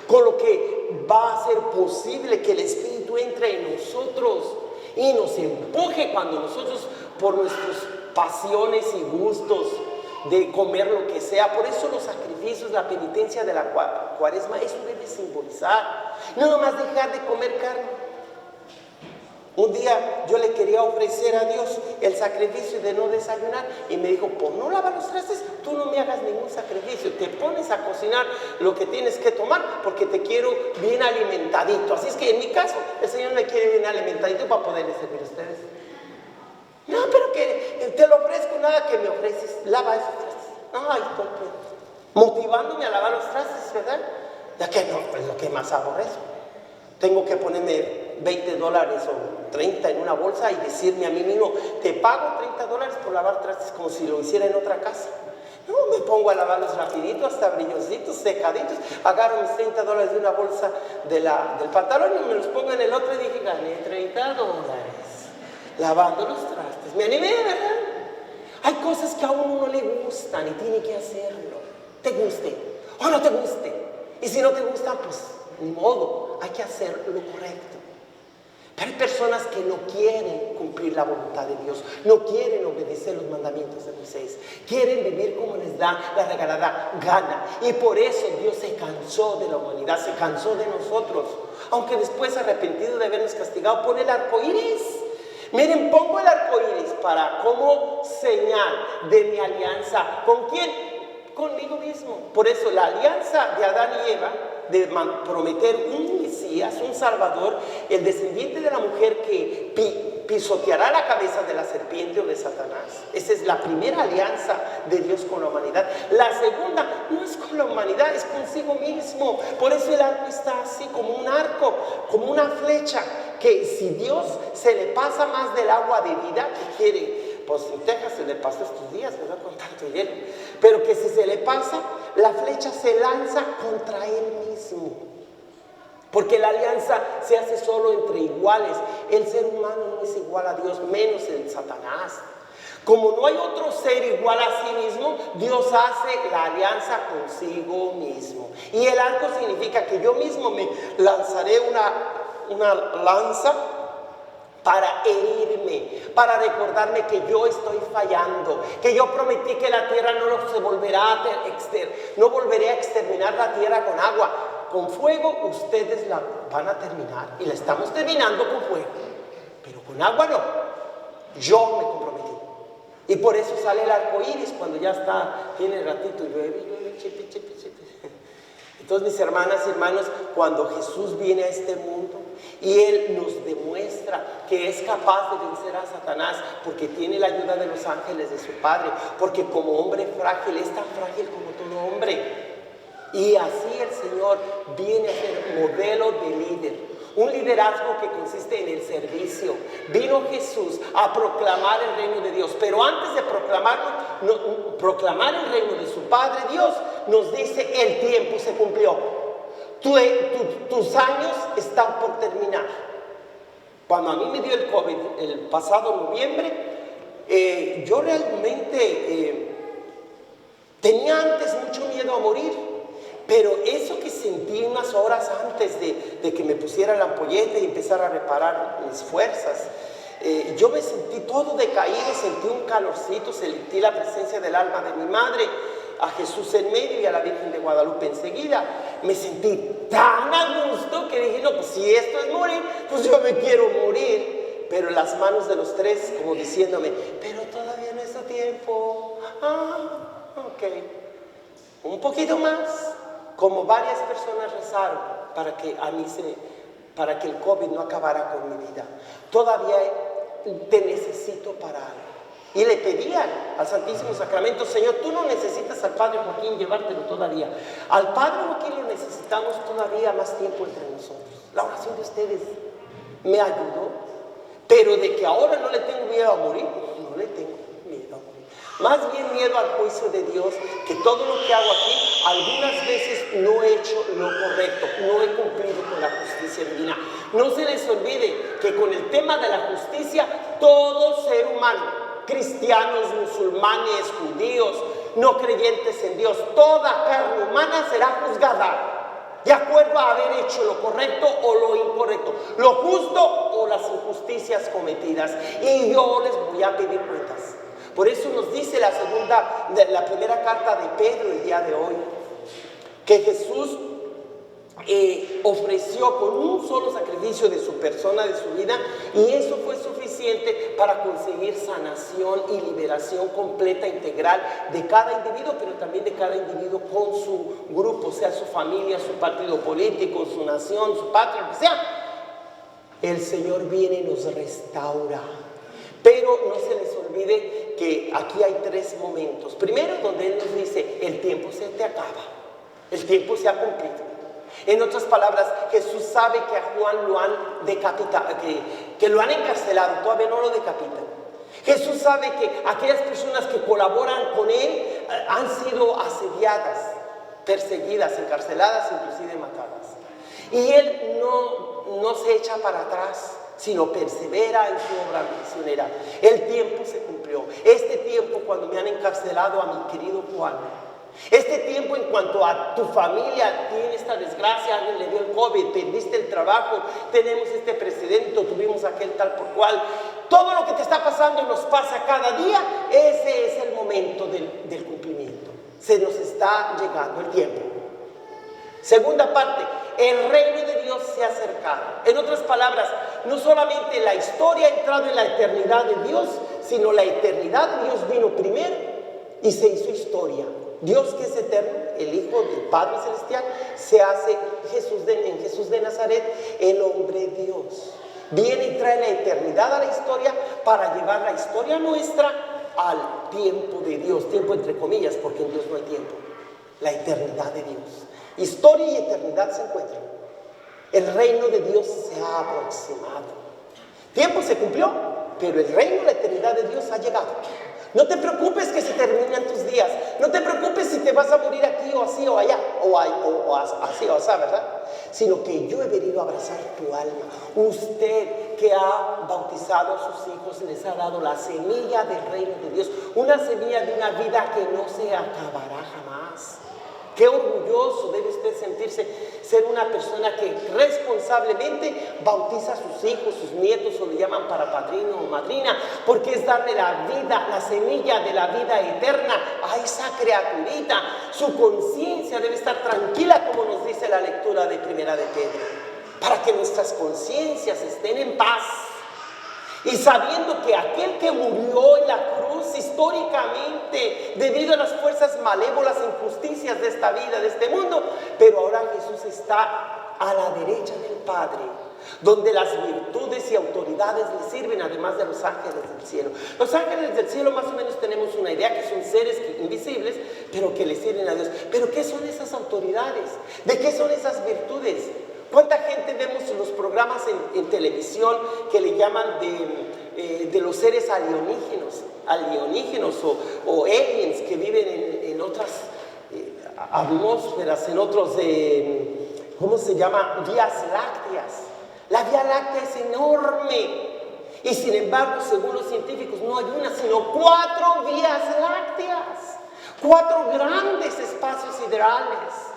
con lo que va a ser posible que el Espíritu entre en nosotros y nos empuje cuando nosotros, por nuestras pasiones y gustos de comer lo que sea. Por eso los sacrificios, la penitencia de la cuaresma, eso debe simbolizar no nomás dejar de comer carne. Un día yo le quería ofrecer a Dios el sacrificio de no desayunar y me dijo, por no lavar los trastes, tú no me hagas ningún sacrificio, te pones a cocinar lo que tienes que tomar porque te quiero bien alimentadito. Así es que en mi caso, el Señor me quiere bien alimentadito para poderles servir a ustedes. No, pero que te lo ofrezco, nada que me ofreces, lava esos trastes. Ay, motivándome a lavar los trastes, ¿verdad? Ya que no, pues lo que más aborrezco. Tengo que ponerme $20 o 30 en una bolsa y decirme a mí mismo, te pago $30 por lavar trastes, como si lo hiciera en otra casa. No, me pongo a lavarlos rapidito, hasta brillositos, secaditos, agarro mis $30 de una bolsa del pantalón y me los pongo en el otro y dije, gané $30 lavando los trastes. Me animé, ¿verdad? Hay cosas que a uno no le gustan y tiene que hacerlo, te guste o no te guste. Y si no te gustan, pues ni modo, hay que hacer lo correcto. Pero hay personas que no quieren cumplir la voluntad de Dios, no quieren obedecer los mandamientos de Moisés, quieren vivir como les da la regalada gana. Y por eso Dios se cansó de la humanidad, se cansó de nosotros. Aunque después, arrepentido de habernos castigado, pone el arco iris. Miren, pongo el arco iris como señal de mi alianza. ¿Con quién? Conmigo mismo. Por eso la alianza de Adán y Eva, de prometer un Mesías, un Salvador, el descendiente de la mujer que pisoteará la cabeza de la serpiente o de Satanás. Esa es la primera alianza de Dios con la humanidad. La segunda no es con la humanidad, es consigo mismo. Por eso el arco está así, como un arco, como una flecha, que si Dios se le pasa más del agua de vida que quiere, pues en Texas se le pasó estos días, ¿verdad? Con tanto hielo. Pero que si se le pasa, la flecha se lanza contra él mismo. Porque la alianza se hace solo entre iguales. El ser humano no es igual a Dios, menos el Satanás. Como no hay otro ser igual a sí mismo, Dios hace la alianza consigo mismo. Y el arco significa que yo mismo me lanzaré una lanza para herirme, para recordarme que yo estoy fallando, que yo prometí que la tierra no volveré a exterminar la tierra con agua. Con fuego ustedes la van a terminar y la estamos terminando con fuego, pero con agua no. Yo me comprometí. Y por eso sale el arco iris cuando ya tiene ratito, llueve, chipi. Entonces, mis hermanas y hermanos, cuando Jesús viene a este mundo y Él nos demuestra que es capaz de vencer a Satanás porque tiene la ayuda de los ángeles de su Padre, porque como hombre frágil, es tan frágil como todo hombre. Y así el Señor viene a ser modelo de líder, un liderazgo que consiste en el servicio. Vino Jesús a proclamar el reino de Dios, pero antes de proclamar el reino de su Padre Dios, nos dice: el tiempo se cumplió, tus años están por terminar. Cuando a mí me dio el COVID el pasado noviembre, yo realmente tenía antes mucho miedo a morir. Pero eso que sentí unas horas antes de que me pusiera la ampolleta y empezara a reparar mis fuerzas, yo me sentí todo decaído, sentí un calorcito, sentí la presencia del alma de mi madre, a Jesús en medio y a la Virgen de Guadalupe enseguida. Me sentí tan a gusto que dije, no, pues si esto es morir, pues yo me quiero morir. Pero en las manos de los tres, como diciéndome, pero todavía no es tu tiempo. Ok. Un poquito más. Como varias personas rezaron para que el COVID no acabara con mi vida. Todavía te necesito para algo. Y le pedían al Santísimo Sacramento, Señor, tú no necesitas al Padre Joaquín llevártelo todavía. Al Padre Joaquín lo necesitamos todavía más tiempo entre nosotros. La oración de ustedes me ayudó, pero de que ahora no le tengo miedo a morir, no le tengo miedo a morir. Más bien miedo al juicio de Dios, que todo lo que hago aquí, algunas veces no he hecho lo correcto, no he cumplido con la justicia divina. No se les olvide que con el tema de la justicia, todo ser humano, cristianos, musulmanes, judíos, no creyentes en Dios, toda carne humana será juzgada de acuerdo a haber hecho lo correcto o lo incorrecto, lo justo o las injusticias cometidas. Y yo les voy a pedir cuentas. Por eso nos dice la primera carta de Pedro el día de hoy, que Jesús ofreció con un solo sacrificio de su persona, de su vida, y eso fue suficiente para conseguir sanación y liberación completa, integral de cada individuo, pero también de cada individuo con su grupo, sea su familia, su partido político, su nación, su patria, lo que sea. El Señor viene y nos restaura. Pero no se les olvide que aquí hay tres momentos. Primero, donde Él nos dice, el tiempo se te acaba, el tiempo se ha cumplido. En otras palabras, Jesús sabe que a Juan lo han decapitado, que lo han encarcelado, todavía no lo decapitan. Jesús sabe que aquellas personas que colaboran con Él han sido asediadas, perseguidas, encarceladas, inclusive matadas. Y Él no se echa para atrás, sino persevera en su obra misionera. El tiempo se cumplió. Este tiempo, cuando me han encarcelado a mi querido Juan, este tiempo en cuanto a tu familia tiene esta desgracia, alguien le dio el COVID, perdiste el trabajo, tenemos este presidente, tuvimos aquel tal por cual, todo lo que te está pasando nos pasa cada día, ese es el momento del cumplimiento. Se nos está llegando el tiempo. Segunda parte, el reino de Dios se ha acercado. En otras palabras, no solamente la historia ha entrado en la eternidad de Dios, sino la eternidad de Dios vino primero y se hizo historia. Dios, que es eterno, el Hijo del Padre Celestial, se hace en Jesús de Nazaret el hombre Dios. Viene y trae la eternidad a la historia para llevar la historia nuestra al tiempo de Dios. Tiempo entre comillas, porque en Dios no hay tiempo. La eternidad de Dios. Historia y eternidad se encuentran. El reino de Dios se ha aproximado. Tiempo se cumplió, pero el reino, la eternidad de Dios ha llegado. No te preocupes que se terminan tus días. No te preocupes si te vas a morir aquí o así o allá, o así o así, ¿verdad? Sino que yo he venido a abrazar tu alma. Usted que ha bautizado a sus hijos les ha dado la semilla del reino de Dios. Una semilla de una vida que no se acabará jamás. Qué orgulloso debe usted sentirse ser una persona que responsablemente bautiza a sus hijos, sus nietos, o le llaman para padrino o madrina, porque es darle la vida, la semilla de la vida eterna a esa criaturita. Su conciencia debe estar tranquila, como nos dice la lectura de Primera de Pedro, para que nuestras conciencias estén en paz. Y sabiendo que aquel que murió en la cruz históricamente, debido a las fuerzas malévolas e injusticias de esta vida, de este mundo, pero ahora Jesús está a la derecha del Padre, donde las virtudes y autoridades le sirven, además de los ángeles del cielo. Los ángeles del cielo más o menos tenemos una idea que son seres invisibles, pero que le sirven a Dios. ¿Pero qué son esas autoridades? ¿De qué son esas virtudes? ¿Cuánta gente vemos en los programas en televisión que le llaman de los seres alienígenos o aliens que viven en otras atmósferas, en otros, ¿cómo se llama? Vías lácteas. La Vía Láctea es enorme y sin embargo, según los científicos, no hay una, sino 4 vías lácteas, 4 grandes espacios siderales.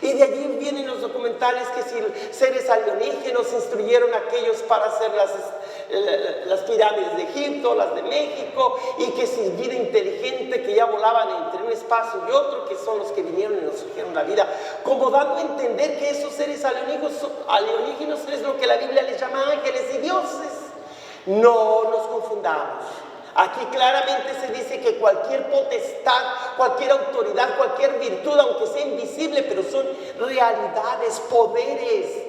Y de allí vienen los documentales que si seres alienígenas instruyeron a aquellos para hacer las pirámides de Egipto, las de México, y que si vida inteligente que ya volaban entre un espacio y otro, que son los que vinieron y nos surgieron la vida, como dando a entender que esos seres alienígenas es lo que la Biblia les llama ángeles y dioses. No nos confundamos. Aquí claramente se dice que cualquier potestad, cualquier autoridad, cualquier virtud, aunque sea invisible, pero son realidades, poderes.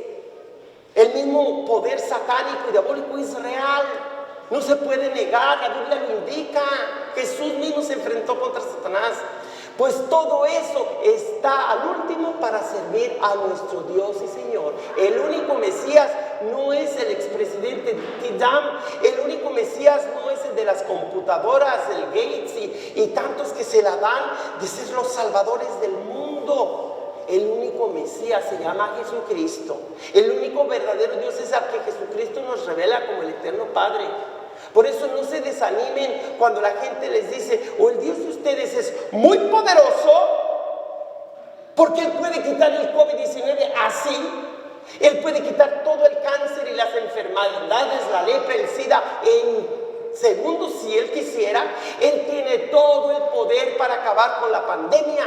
El mismo poder satánico y diabólico es real. No se puede negar, la Biblia lo indica. Jesús mismo se enfrentó contra Satanás. Pues todo eso está al último para servir a nuestro Dios y Señor. El único Mesías no es el expresidente Tidam, el único Mesías no es el de las computadoras, el Gates y tantos que se la dan de ser los salvadores del mundo. El único Mesías se llama Jesucristo. El único verdadero Dios es al que Jesucristo nos revela como el eterno Padre. Por eso no se desanimen cuando la gente les dice, o el Dios de ustedes es muy poderoso, porque Él puede quitar el COVID-19 así. Él puede quitar todo el cáncer y las enfermedades, la lepra, el SIDA, en segundos si Él quisiera. Él tiene todo el poder para acabar con la pandemia.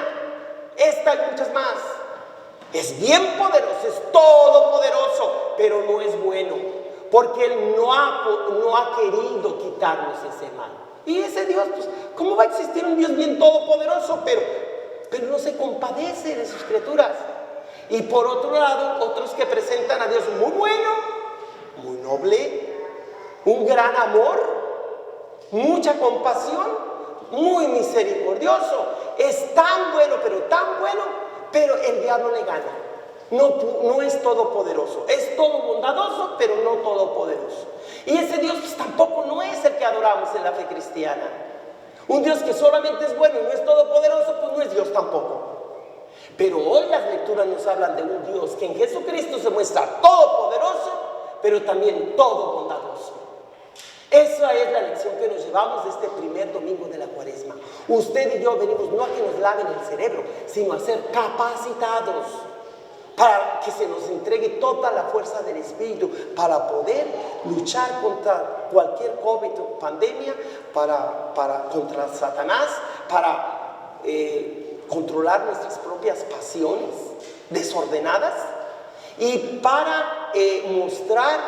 Esta y muchas más. Es bien poderoso, es todopoderoso, pero no es bueno, porque Él no ha querido quitarnos ese mal. Y ese Dios, pues, ¿cómo va a existir un Dios bien todopoderoso, pero no se compadece de sus criaturas? Y por otro lado, otros que presentan a Dios muy bueno, muy noble, un gran amor, mucha compasión, muy misericordioso. Es tan bueno, pero el diablo le gana. No es todopoderoso, es todo bondadoso, pero no todopoderoso. Y ese Dios pues, tampoco no es el que adoramos en la fe cristiana. Un Dios que solamente es bueno y no es todopoderoso, pues no es Dios tampoco. Pero hoy las lecturas nos hablan de un Dios que en Jesucristo se muestra todopoderoso, pero también todo bondadoso. Esa es la lección que nos llevamos de este primer domingo de la Cuaresma. Usted y yo venimos no a que nos laven el cerebro, sino a ser capacitados para que se nos entregue toda la fuerza del Espíritu para poder luchar contra cualquier COVID o pandemia, contra Satanás, para controlar nuestras propias pasiones desordenadas y para mostrar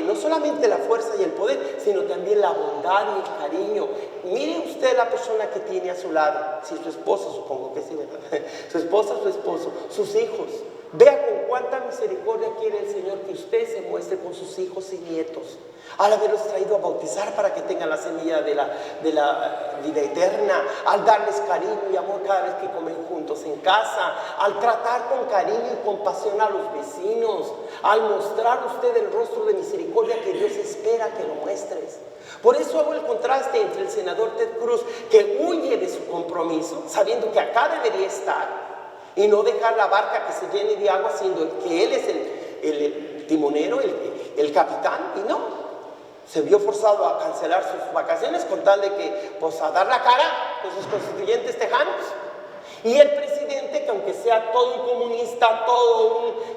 no solamente la fuerza y el poder, sino también la bondad y el cariño. Mire usted la persona que tiene a su lado, si es su esposa, supongo que sí, ¿verdad? Su esposa, su esposo, sus hijos. Vea con cuánta misericordia quiere el Señor que usted se muestre con sus hijos y nietos, al haberlos traído a bautizar para que tengan la semilla de la vida eterna, al darles cariño y amor cada vez que comen juntos en casa, al tratar con cariño y compasión a los vecinos, al mostrar usted el rostro de misericordia que Dios espera que lo muestres. Por eso hago el contraste entre el senador Ted Cruz, que huye de su compromiso, sabiendo que acá debería estar, y no dejar la barca que se llene de agua, siendo que él es el timonero, el capitán, y no. Se vio forzado a cancelar sus vacaciones con tal de que, pues, a dar la cara con sus constituyentes tejanos. Y el presidente, que aunque sea todo un comunista,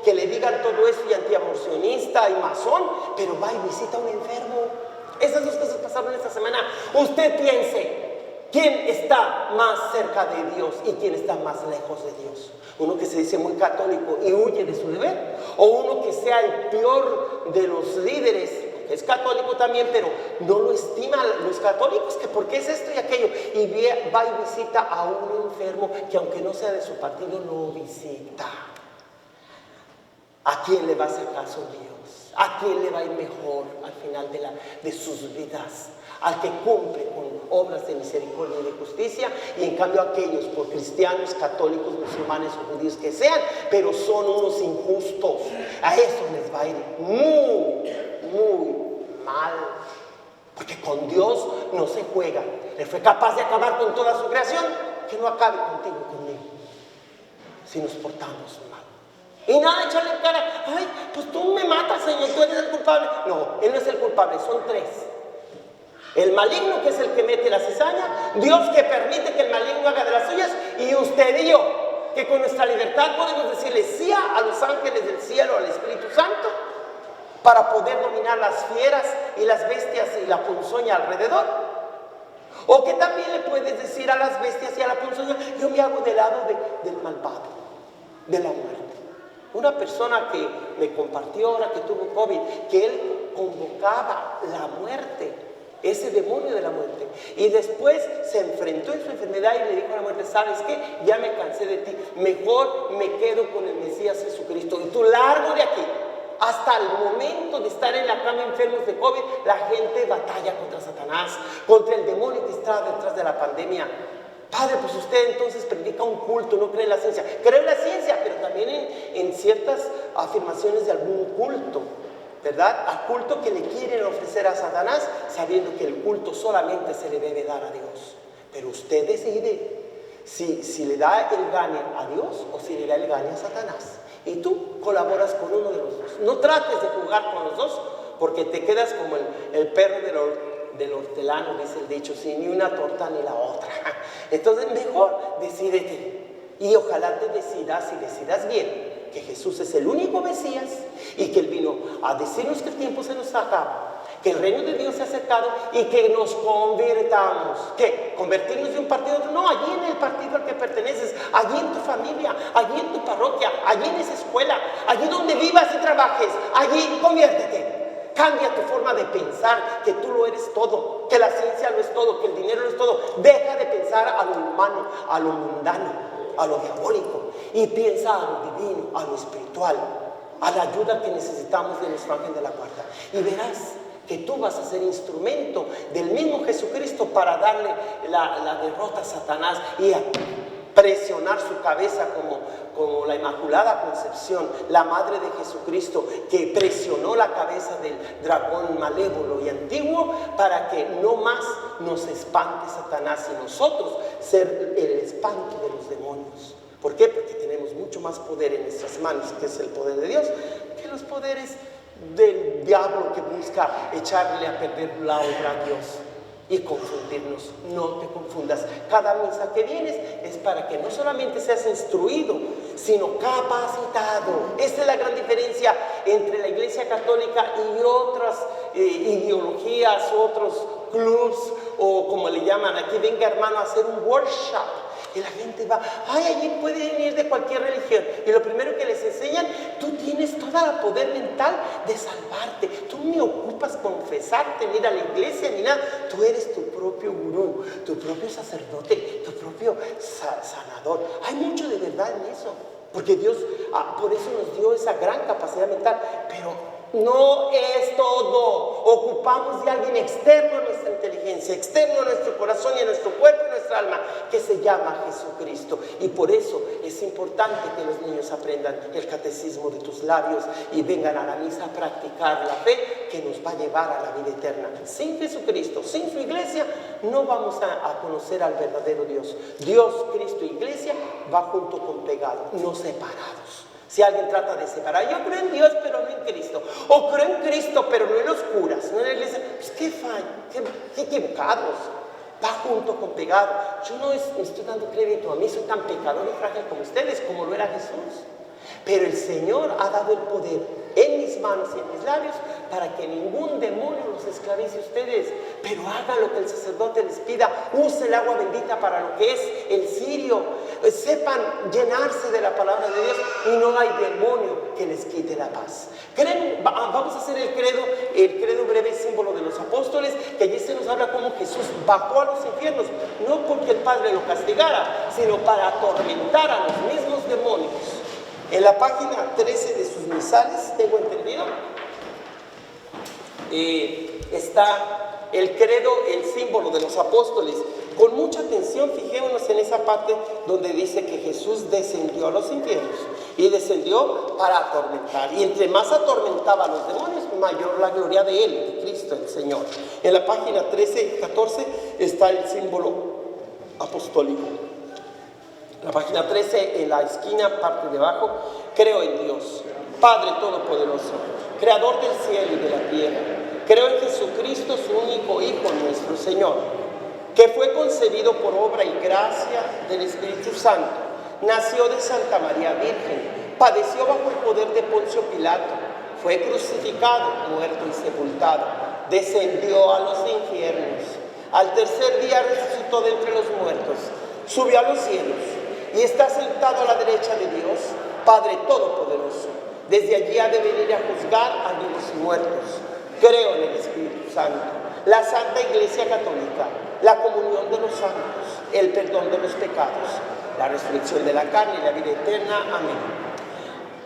que le digan todo eso y antiaborcionista y masón, pero va y visita a un enfermo. Esas dos cosas pasaron esta semana. Usted piense, ¿quién está más cerca de Dios y quién está más lejos de Dios? ¿Uno que se dice muy católico y huye de su deber? ¿O uno que sea el peor de los líderes, que es católico también, pero no lo estima los católicos, que por qué es esto y aquello? Y va y visita a un enfermo que aunque no sea de su partido, lo visita. ¿A quién le va a hacer caso Dios? ¿A quién le va a ir mejor al final de sus vidas? Al que cumple con obras de misericordia y de justicia, y en cambio aquellos, por cristianos, católicos, musulmanes o judíos que sean, pero son unos injustos, a esos les va a ir muy, muy mal, porque con Dios no se juega. Él fue capaz de acabar con toda su creación, que no acabe contigo y conmigo, si nos portamos mal. Y nada, echarle cara, ay, pues tú me matas, Señor, tú eres el culpable. No, Él no es el culpable, son tres. El maligno, que es el que mete la cizaña, Dios que permite que el maligno haga de las suyas, y usted y yo. que con nuestra libertad podemos decirle sí a los ángeles del cielo, al Espíritu Santo, para poder dominar las fieras y las bestias y la ponzoña alrededor. O que también le puedes decir a las bestias y a la ponzoña, yo me hago del lado del malvado, de la muerte. Una persona que me compartió ahora que tuvo COVID, que él convocaba la muerte, ese demonio de la muerte, y después se enfrentó en su enfermedad y le dijo a la muerte, ¿sabes qué? Ya me cansé de ti, mejor me quedo con el Mesías Jesucristo y tú largo de aquí. Hasta el momento de estar en la cama enfermos de COVID, la gente batalla contra Satanás, contra el demonio que está detrás de la pandemia. Padre, pues usted entonces predica un culto, no cree en la ciencia. Cree en la ciencia, pero también en ciertas afirmaciones de algún culto, ¿verdad? Al culto que le quieren ofrecer a Satanás, sabiendo que el culto solamente se le debe dar a Dios. Pero usted decide si le da el gane a Dios o si le da el gane a Satanás. Y tú colaboras con uno de los dos. No trates de jugar con los dos, porque te quedas como el perro del hortelano, dice el dicho, sin ni una torta ni la otra. Entonces mejor decídete, y ojalá te decidas y decidas bien que Jesús es el único Mesías y que Él vino a decirnos que el tiempo se nos acaba, que el reino de Dios se ha acercado y que nos convirtamos. ¿Qué? ¿Convertirnos de un partido a otro? No, allí en el partido al que perteneces, allí en tu familia, allí en tu parroquia, allí en esa escuela, allí donde vivas y trabajes, allí conviértete. Cambia tu forma de pensar, que tú lo eres todo, que la ciencia lo es todo, que el dinero lo es todo. Deja de pensar a lo humano, a lo mundano, a lo diabólico, y piensa a lo divino, a lo espiritual, a la ayuda que necesitamos de nuestro ángel de la guarda. Y verás que tú vas a ser instrumento del mismo Jesucristo para darle la derrota a Satanás y a presionar su cabeza como la Inmaculada Concepción, la Madre de Jesucristo, que presionó la cabeza del dragón malévolo y antiguo para que no más nos espante Satanás y nosotros ser el espanto de los demonios. ¿Por qué? Porque tenemos mucho más poder en nuestras manos, que es el poder de Dios, que los poderes del diablo que busca echarle a perder la obra a Dios y confundirnos. No te confundas. Cada misa que vienes es para que no solamente seas instruido, sino capacitado. Esta es la gran diferencia entre la Iglesia Católica y otras ideologías, otros clubs, o como le llaman aquí, venga hermano a hacer un workshop. Y la gente va, allí pueden ir de cualquier religión. Y lo primero que les enseñan, tú tienes todo el poder mental de salvarte. Tú ni ocupas confesarte, ni ir a la iglesia, ni nada. Tú eres tu propio gurú, tu propio sacerdote, tu propio sanador. Hay mucho de verdad en eso. Porque Dios, por eso nos dio esa gran capacidad mental. Pero no es todo. Ocupamos de alguien externo a nuestra inteligencia, externo a nuestro corazón y a nuestro cuerpo y a nuestra alma, que se llama Jesucristo. Y por eso es importante que los niños aprendan el catecismo de tus labios y vengan a la misa a practicar la fe que nos va a llevar a la vida eterna. Sin Jesucristo, sin su iglesia, no vamos a conocer al verdadero Dios. Dios, Cristo y iglesia va junto con pegado, no separados. Si alguien trata de separar, yo creo en Dios pero no en Cristo, o creo en Cristo pero no en los curas, no en la iglesia, pues qué fallo, qué equivocados. Va junto con pegado. Yo no estoy dando crédito a mí, soy tan pecador y frágil como ustedes, como lo era Jesús. Pero el Señor ha dado el poder en mis manos y en mis labios para que ningún demonio los esclavice a ustedes. Pero hagan lo que el sacerdote les pida. Use el agua bendita para lo que es el cirio. Sepan llenarse de la palabra de Dios y no hay demonio que les quite la paz. Vamos a hacer el credo breve, símbolo de los apóstoles, que allí se nos habla cómo Jesús bajó a los infiernos, no porque el Padre lo castigara, sino para atormentar a los mismos demonios. En la página 13 de sus misales, tengo entendido, está el credo, el símbolo de los apóstoles. Con mucha atención, fijémonos en esa parte donde dice que Jesús descendió a los infiernos y descendió para atormentar. Y entre más atormentaba a los demonios, mayor la gloria de Él, de Cristo, el Señor. En la página 13 y 14 está el símbolo apostólico. La página 13, en la esquina, parte de abajo, creo en Dios, Padre Todopoderoso, Creador del cielo y de la tierra. Creo en Jesucristo, su único Hijo, nuestro Señor, que fue concebido por obra y gracia del Espíritu Santo. nació de Santa María Virgen, padeció bajo el poder de Poncio Pilato, fue crucificado, muerto y sepultado, descendió a los infiernos, al tercer día resucitó de entre los muertos, subió a los cielos y está sentado a la derecha de Dios, Padre Todopoderoso. Desde allí ha de venir a juzgar a vivos y muertos. Creo en el Espíritu Santo, la Santa Iglesia Católica, la comunión de los santos, el perdón de los pecados, la resurrección de la carne y la vida eterna. Amén.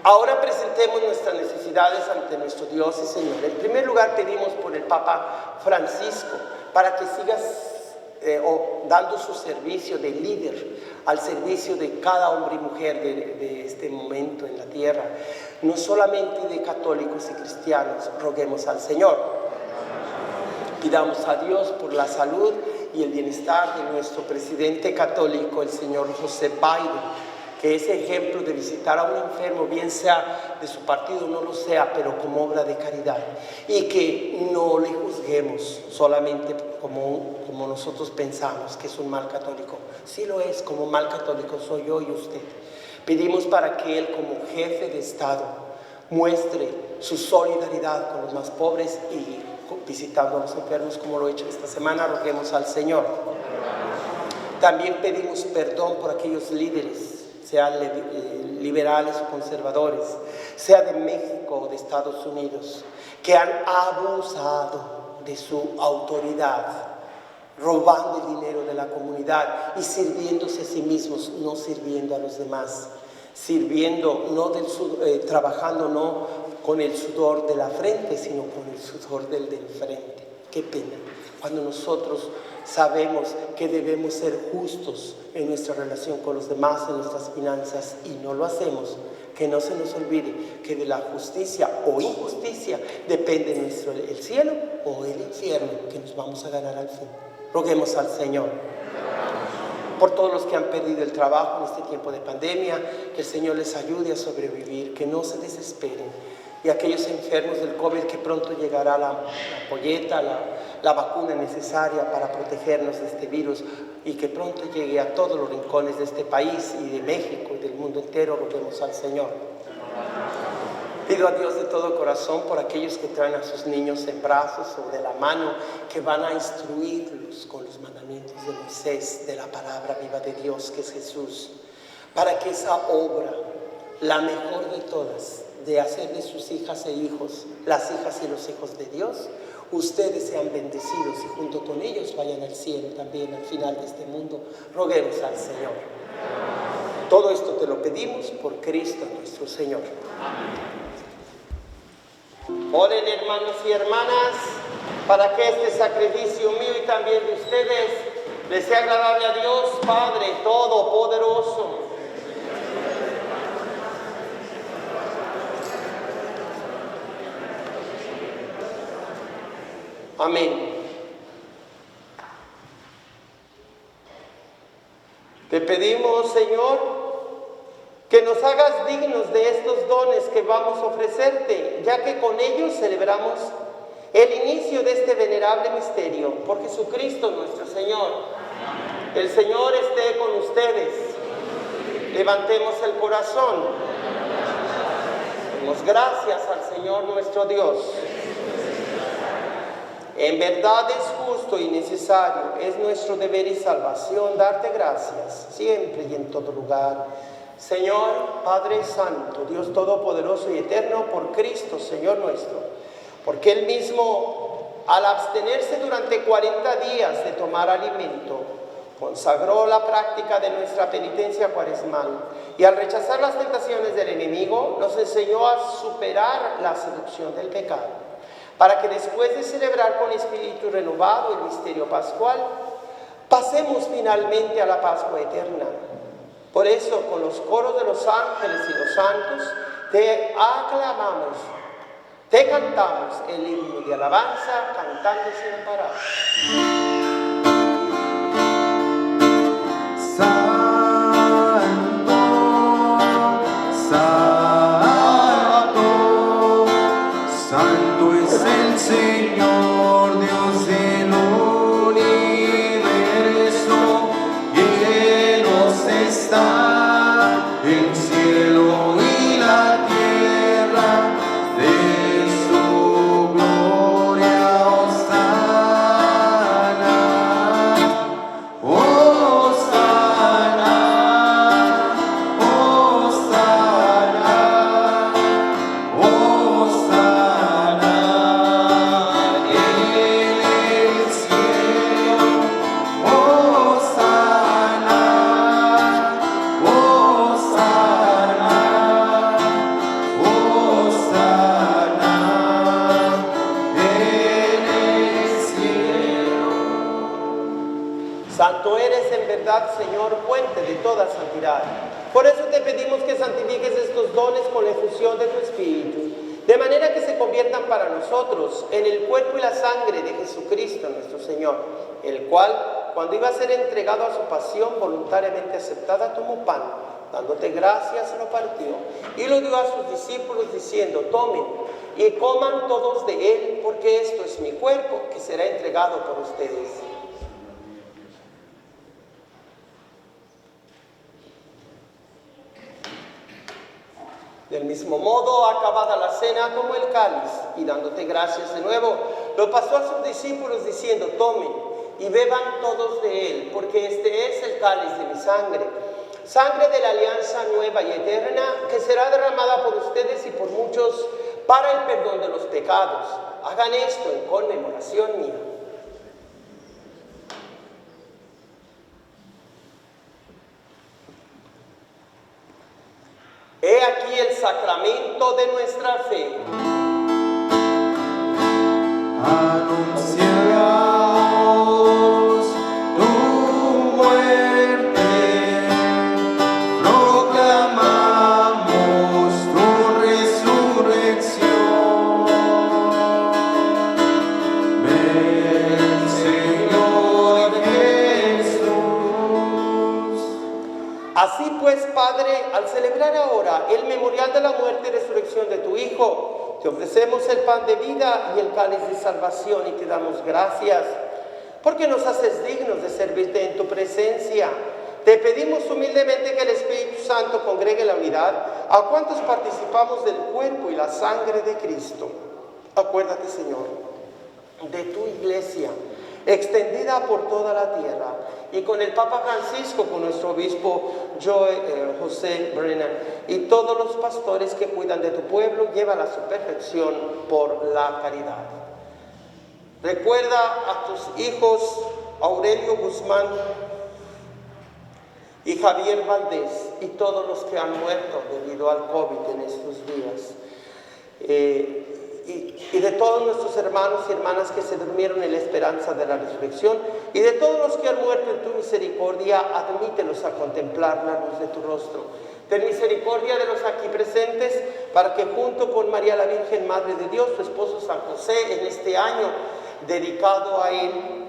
Ahora presentemos nuestras necesidades ante nuestro Dios y Señor. En primer lugar, pedimos por el Papa Francisco para que siga dando su servicio de líder al servicio de cada hombre y mujer de este momento en la tierra, no solamente de católicos y cristianos. Roguemos al Señor. Pidamos a Dios por la salud y el bienestar de nuestro presidente católico, el señor José Biden, que es ejemplo de visitar a un enfermo, bien sea de su partido o no lo sea, pero como obra de caridad, y que no le juzguemos solamente como nosotros pensamos que es un mal católico. Sí lo es, como mal católico soy yo y usted. Pedimos para que él, como jefe de Estado, muestre su solidaridad con los más pobres y visitando a los enfermos como lo he hecho esta semana. Roguemos al Señor. También pedimos perdón por aquellos líderes, sean liberales o conservadores, sea de México o de Estados Unidos, que han abusado de su autoridad, robando el dinero de la comunidad y sirviéndose a sí mismos, no sirviendo a los demás, sirviendo, trabajando no con el sudor de la frente, sino con el sudor del frente. Qué pena, cuando nosotros sabemos que debemos ser justos en nuestra relación con los demás, en nuestras finanzas, y no lo hacemos. Que no se nos olvide que de la justicia o injusticia depende el cielo o el infierno, que nos vamos a ganar al fin. Roguemos al Señor. Por todos los que han perdido el trabajo en este tiempo de pandemia, que el Señor les ayude a sobrevivir, que no se desesperen. Y aquellos enfermos del COVID, que pronto llegará la ampolleta, la vacuna necesaria para protegernos de este virus, y que pronto llegue a todos los rincones de este país y de México y del mundo entero. Roguemos al Señor. Pido a Dios de todo corazón por aquellos que traen a sus niños en brazos o de la mano, que van a instruirlos con los mandamientos de Moisés, de la palabra viva de Dios, que es Jesús, para que esa obra, la mejor de todas, de hacer de sus hijas e hijos las hijas y los hijos de Dios, ustedes sean bendecidos y junto con ellos vayan al cielo también al final de este mundo. Roguemos al Señor. Todo esto te lo pedimos por Cristo nuestro Señor. Oren, hermanos y hermanas, para que este sacrificio mío y también de ustedes les sea agradable a Dios Padre Todopoderoso. Amén. Te pedimos, Señor, que nos hagas dignos de estos dones que vamos a ofrecerte, ya que con ellos celebramos el inicio de este venerable misterio. Por Jesucristo nuestro Señor. El Señor esté con ustedes. Levantemos el corazón. Demos gracias al Señor nuestro Dios. En verdad es justo y necesario, es nuestro deber y salvación darte gracias, siempre y en todo lugar. Señor, Padre Santo, Dios Todopoderoso y Eterno, por Cristo, Señor nuestro, porque Él mismo, al abstenerse durante 40 días de tomar alimento, consagró la práctica de nuestra penitencia cuaresmal, y al rechazar las tentaciones del enemigo, nos enseñó a superar la seducción del pecado, para que después de celebrar con espíritu renovado el misterio pascual, pasemos finalmente a la Pascua eterna. Por eso, con los coros de los ángeles y los santos, te aclamamos, te cantamos el himno de alabanza, cantando sin parar. Señor Dios del universo, llenos está santidad. Por eso te pedimos que santifiques estos dones con la efusión de tu Espíritu, de manera que se conviertan para nosotros en el cuerpo y la sangre de Jesucristo nuestro Señor, el cual, cuando iba a ser entregado a su pasión voluntariamente aceptada, tomó pan, dándote gracias, lo partió y lo dio a sus discípulos diciendo: tomen y coman todos de él, porque esto es mi cuerpo que será entregado por ustedes. Del mismo modo, acabada la cena, tomó el cáliz y dándote gracias de nuevo, lo pasó a sus discípulos diciendo: tomen y beban todos de él, porque este es el cáliz de mi sangre, sangre de la alianza nueva y eterna, que será derramada por ustedes y por muchos para el perdón de los pecados. Hagan esto en conmemoración mía. He aquí el sacramento de nuestra fe. Anunciamos tu muerte, proclamamos tu resurrección. Ven, Señor Jesús. Así pues, Padre, al celebrar ahora el memorial de la muerte y resurrección de tu Hijo, te ofrecemos el pan de vida y el cáliz de salvación y te damos gracias, porque nos haces dignos de servirte en tu presencia. Te pedimos humildemente que el Espíritu Santo congregue la unidad a cuantos participamos del cuerpo y la sangre de Cristo. Acuérdate, Señor, de tu iglesia, extendida por toda la tierra, y con el Papa Francisco, con nuestro obispo José Brennan, y todos los pastores que cuidan de tu pueblo, llévala a su perfección por la caridad. Recuerda a tus hijos Aurelio Guzmán y Javier Valdés y todos los que han muerto debido al COVID en estos días. Y de todos nuestros hermanos y hermanas que se durmieron en la esperanza de la resurrección, y de todos los que han muerto en tu misericordia, admítelos a contemplar la luz de tu rostro. Ten misericordia de los aquí presentes, para que junto con María la Virgen, Madre de Dios, tu esposo San José, en este año dedicado a él,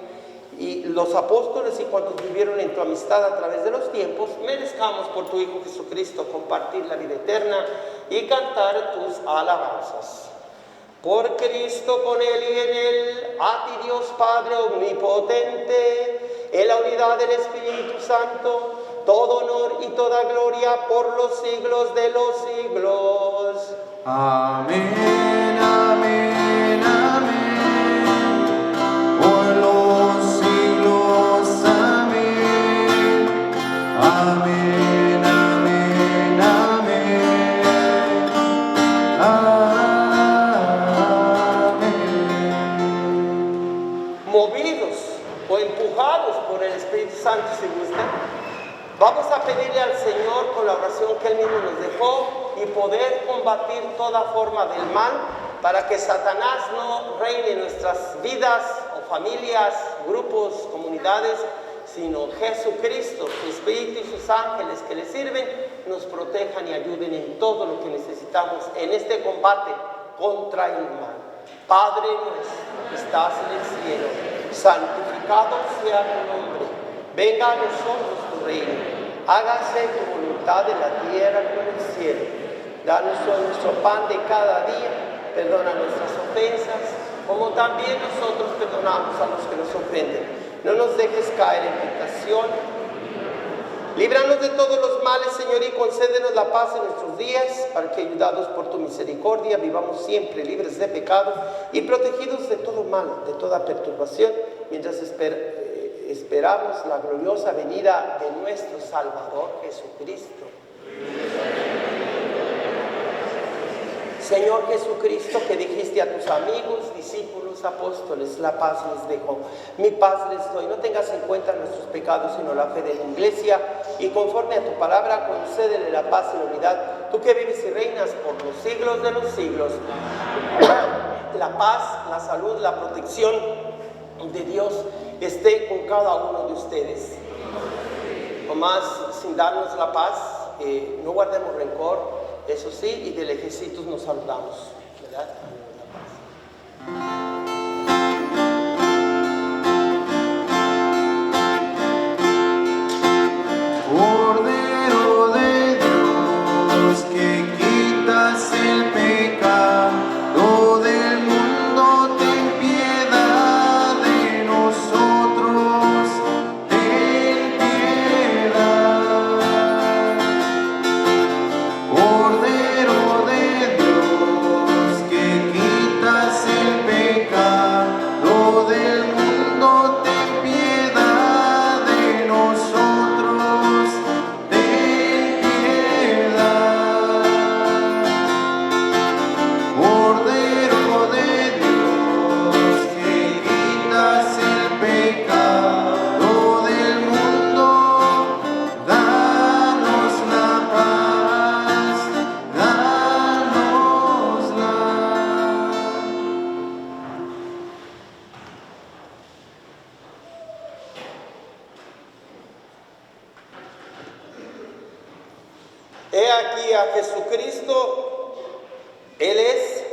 y los apóstoles y cuantos vivieron en tu amistad a través de los tiempos, merezcamos por tu Hijo Jesucristo compartir la vida eterna y cantar tus alabanzas. Por Cristo, con Él y en Él, a ti Dios Padre omnipotente, en la unidad del Espíritu Santo, todo honor y toda gloria por los siglos de los siglos. Amén, amén, amén. Por los siglos, amén. Amén, amén, amén. Amén. Movidos o empujados por el Espíritu Santo, si gustan, vamos a pedirle al Señor, con la oración que Él mismo nos dejó, y poder combatir toda forma del mal, para que Satanás no reine en nuestras vidas o familias, grupos, comunidades, sino Jesucristo, su Espíritu y sus ángeles que le sirven, nos protejan y ayuden en todo lo que necesitamos en este combate contra el mal. Padre nuestro que estás en el cielo, santificado sea tu nombre. Venga a nosotros tu reino. Hágase tu voluntad en la tierra como en el cielo. Danos hoy nuestro pan de cada día. Perdona nuestras ofensas, como también nosotros perdonamos a los que nos ofenden. No nos dejes caer en tentación. Líbranos de todos los males, Señor, y concédenos la paz en nuestros días, para que, ayudados por tu misericordia, vivamos siempre libres de pecado y protegidos de todo mal, de toda perturbación, mientras esperamos la gloriosa venida de nuestro Salvador Jesucristo. Señor Jesucristo, que dijiste a tus amigos, discípulos, apóstoles, la paz les dejo, mi paz les doy. No tengas en cuenta nuestros pecados, sino la fe de la iglesia, y conforme a tu palabra, concédele la paz y la unidad, tú que vives y reinas por los siglos de los siglos. La paz, la salud, la protección de Dios esté con cada uno de ustedes. Tomás sin darnos la paz, no guardemos rencor, eso sí, y de lejecitos nos saludamos, ¿verdad? La paz. Cordero de Dios, que quitas el pecado del mundo, ten piedad de nosotros, ten piedad. Cordero de Dios, que quitas el pecado del mundo, ten piedad de nosotros, ten piedad. Cordero de Dios, que quitas el pecado del mundo, danos la paz, danosla. He aquí a Jesucristo, Él es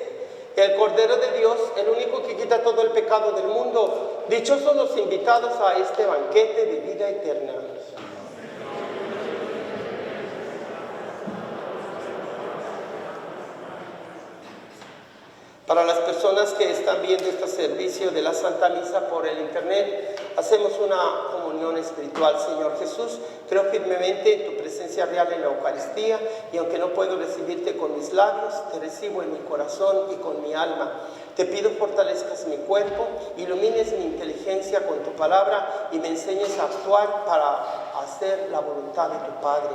el Cordero de Dios, el único que quita todo el pecado del mundo. Dichosos los invitados a este banquete de vida eterna. Para las personas que están viendo este servicio de la Santa Misa por el internet, hacemos una comunión espiritual. Señor Jesús, creo firmemente en tu presencia real en la Eucaristía, y aunque no puedo recibirte con mis labios, te recibo en mi corazón y con mi alma. Te pido fortalezcas mi cuerpo, ilumines mi inteligencia con tu palabra y me enseñes a actuar para hacer la voluntad de tu Padre,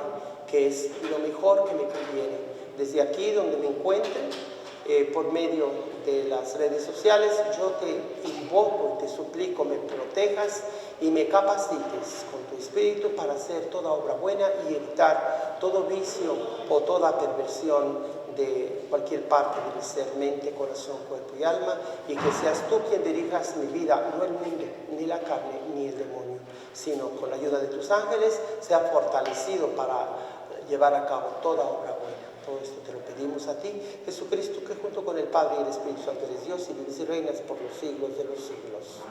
que es lo mejor que me conviene. Desde aquí donde me encuentre, por medio de las redes sociales, yo te invoco y te suplico me protejas y me capacites con tu espíritu para hacer toda obra buena y evitar todo vicio o toda perversión de cualquier parte de mi ser, mente, corazón, cuerpo y alma, y que seas tú quien dirijas mi vida, no el mundo, ni la carne, ni el demonio, sino con la ayuda de tus ángeles sea fortalecido para llevar a cabo toda obra buena. Todo esto te lo pedimos a ti, Jesucristo, que junto con el Padre y el Espíritu Santo eres Dios y vives y reinas por los siglos de los siglos.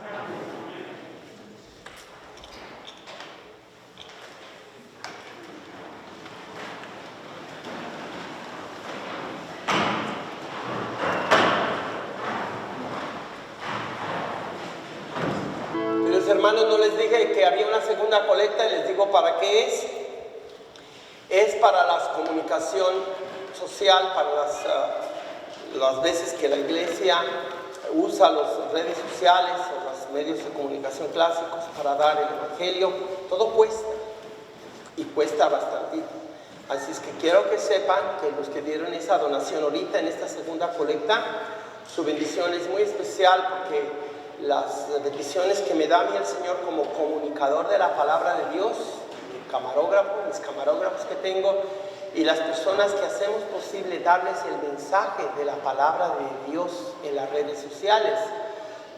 Queridos hermanos, no les dije que había una segunda colecta y les digo para qué es. Es para la comunicación social, para las veces que la iglesia usa las redes sociales o los medios de comunicación clásicos para dar el evangelio. Todo cuesta, y cuesta bastante. Así es que quiero que sepan que los que dieron esa donación ahorita en esta segunda colecta, su bendición es muy especial, porque las bendiciones que me da a mí el Señor como comunicador de la palabra de Dios, mis camarógrafos que tengo, y las personas que hacemos posible darles el mensaje de la palabra de Dios en las redes sociales,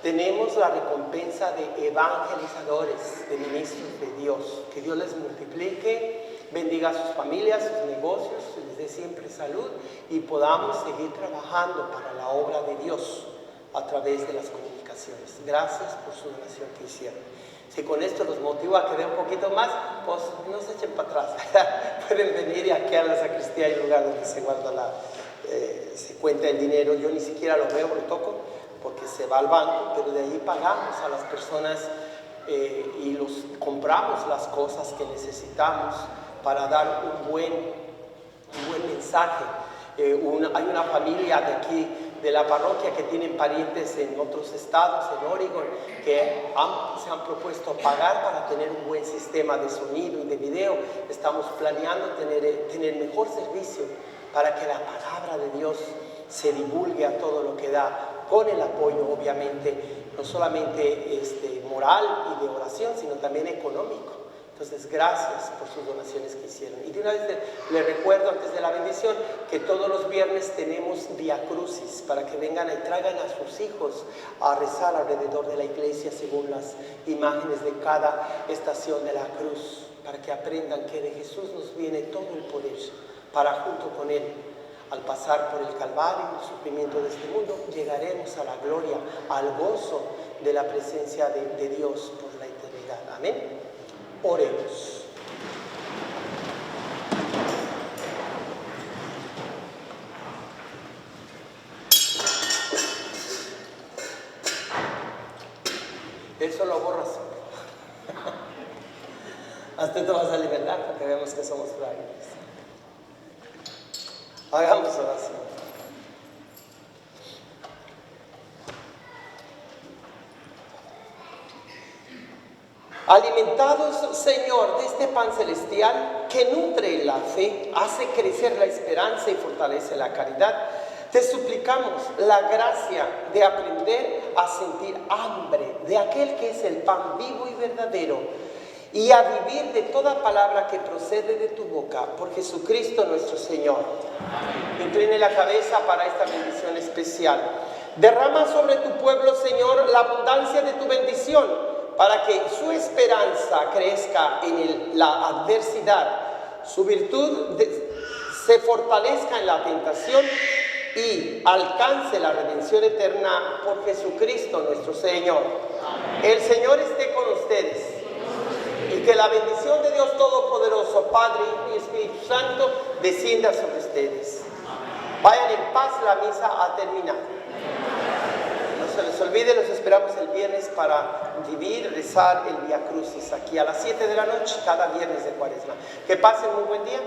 tenemos la recompensa de evangelizadores, de ministros de Dios. Que Dios les multiplique, bendiga a sus familias, sus negocios, les dé siempre salud y podamos seguir trabajando para la obra de Dios a través de las comunicaciones. Gracias por su donación que hicieron. Si con esto los motivo a que dé un poquito más, pues no se echen para atrás. Pueden venir aquí a la sacristía, hay lugar donde se guarda se cuenta el dinero. Yo ni siquiera lo veo, lo toco, porque se va al banco, pero de ahí pagamos a las personas y los compramos las cosas que necesitamos para dar un buen mensaje. Hay una familia de aquí, de la parroquia, que tienen parientes en otros estados, en Oregon, que se han propuesto pagar para tener un buen sistema de sonido y de video. Estamos planeando tener mejor servicio para que la palabra de Dios se divulgue a todo lo que da, con el apoyo, obviamente, no solamente moral y de oración, sino también económico. Entonces, gracias por sus donaciones que hicieron. Y de una vez les recuerdo, antes de la bendición, que todos los viernes tenemos Vía Crucis, para que vengan y traigan a sus hijos a rezar alrededor de la iglesia según las imágenes de cada estación de la cruz, para que aprendan que de Jesús nos viene todo el poder para junto con Él, al pasar por el Calvario, el sufrimiento de este mundo, llegaremos a la gloria, al gozo de la presencia de Dios por la eternidad. Amén. Oremos. Eso lo borras. Hasta te vas a liberar porque vemos que somos frágiles. Hagamos oración. Alimentados, Señor, de este pan celestial que nutre la fe, hace crecer la esperanza y fortalece la caridad, te suplicamos la gracia de aprender a sentir hambre de aquel que es el pan vivo y verdadero y a vivir de toda palabra que procede de tu boca, por Jesucristo nuestro Señor. Incline la cabeza para esta bendición especial. Derrama sobre tu pueblo, Señor, la abundancia de tu bendición, para que su esperanza crezca en la adversidad, su virtud se fortalezca en la tentación y alcance la redención eterna por Jesucristo nuestro Señor. Amén. El Señor esté con ustedes y que la bendición de Dios Todopoderoso, Padre, Hijo y Espíritu Santo, descienda sobre ustedes. Amén. Vayan en paz, la misa ha terminado. No se les olvide, los esperamos el viernes para vivir, rezar el Vía Crucis aquí a las 7 de la noche, cada viernes de Cuaresma. Que pasen muy buen día.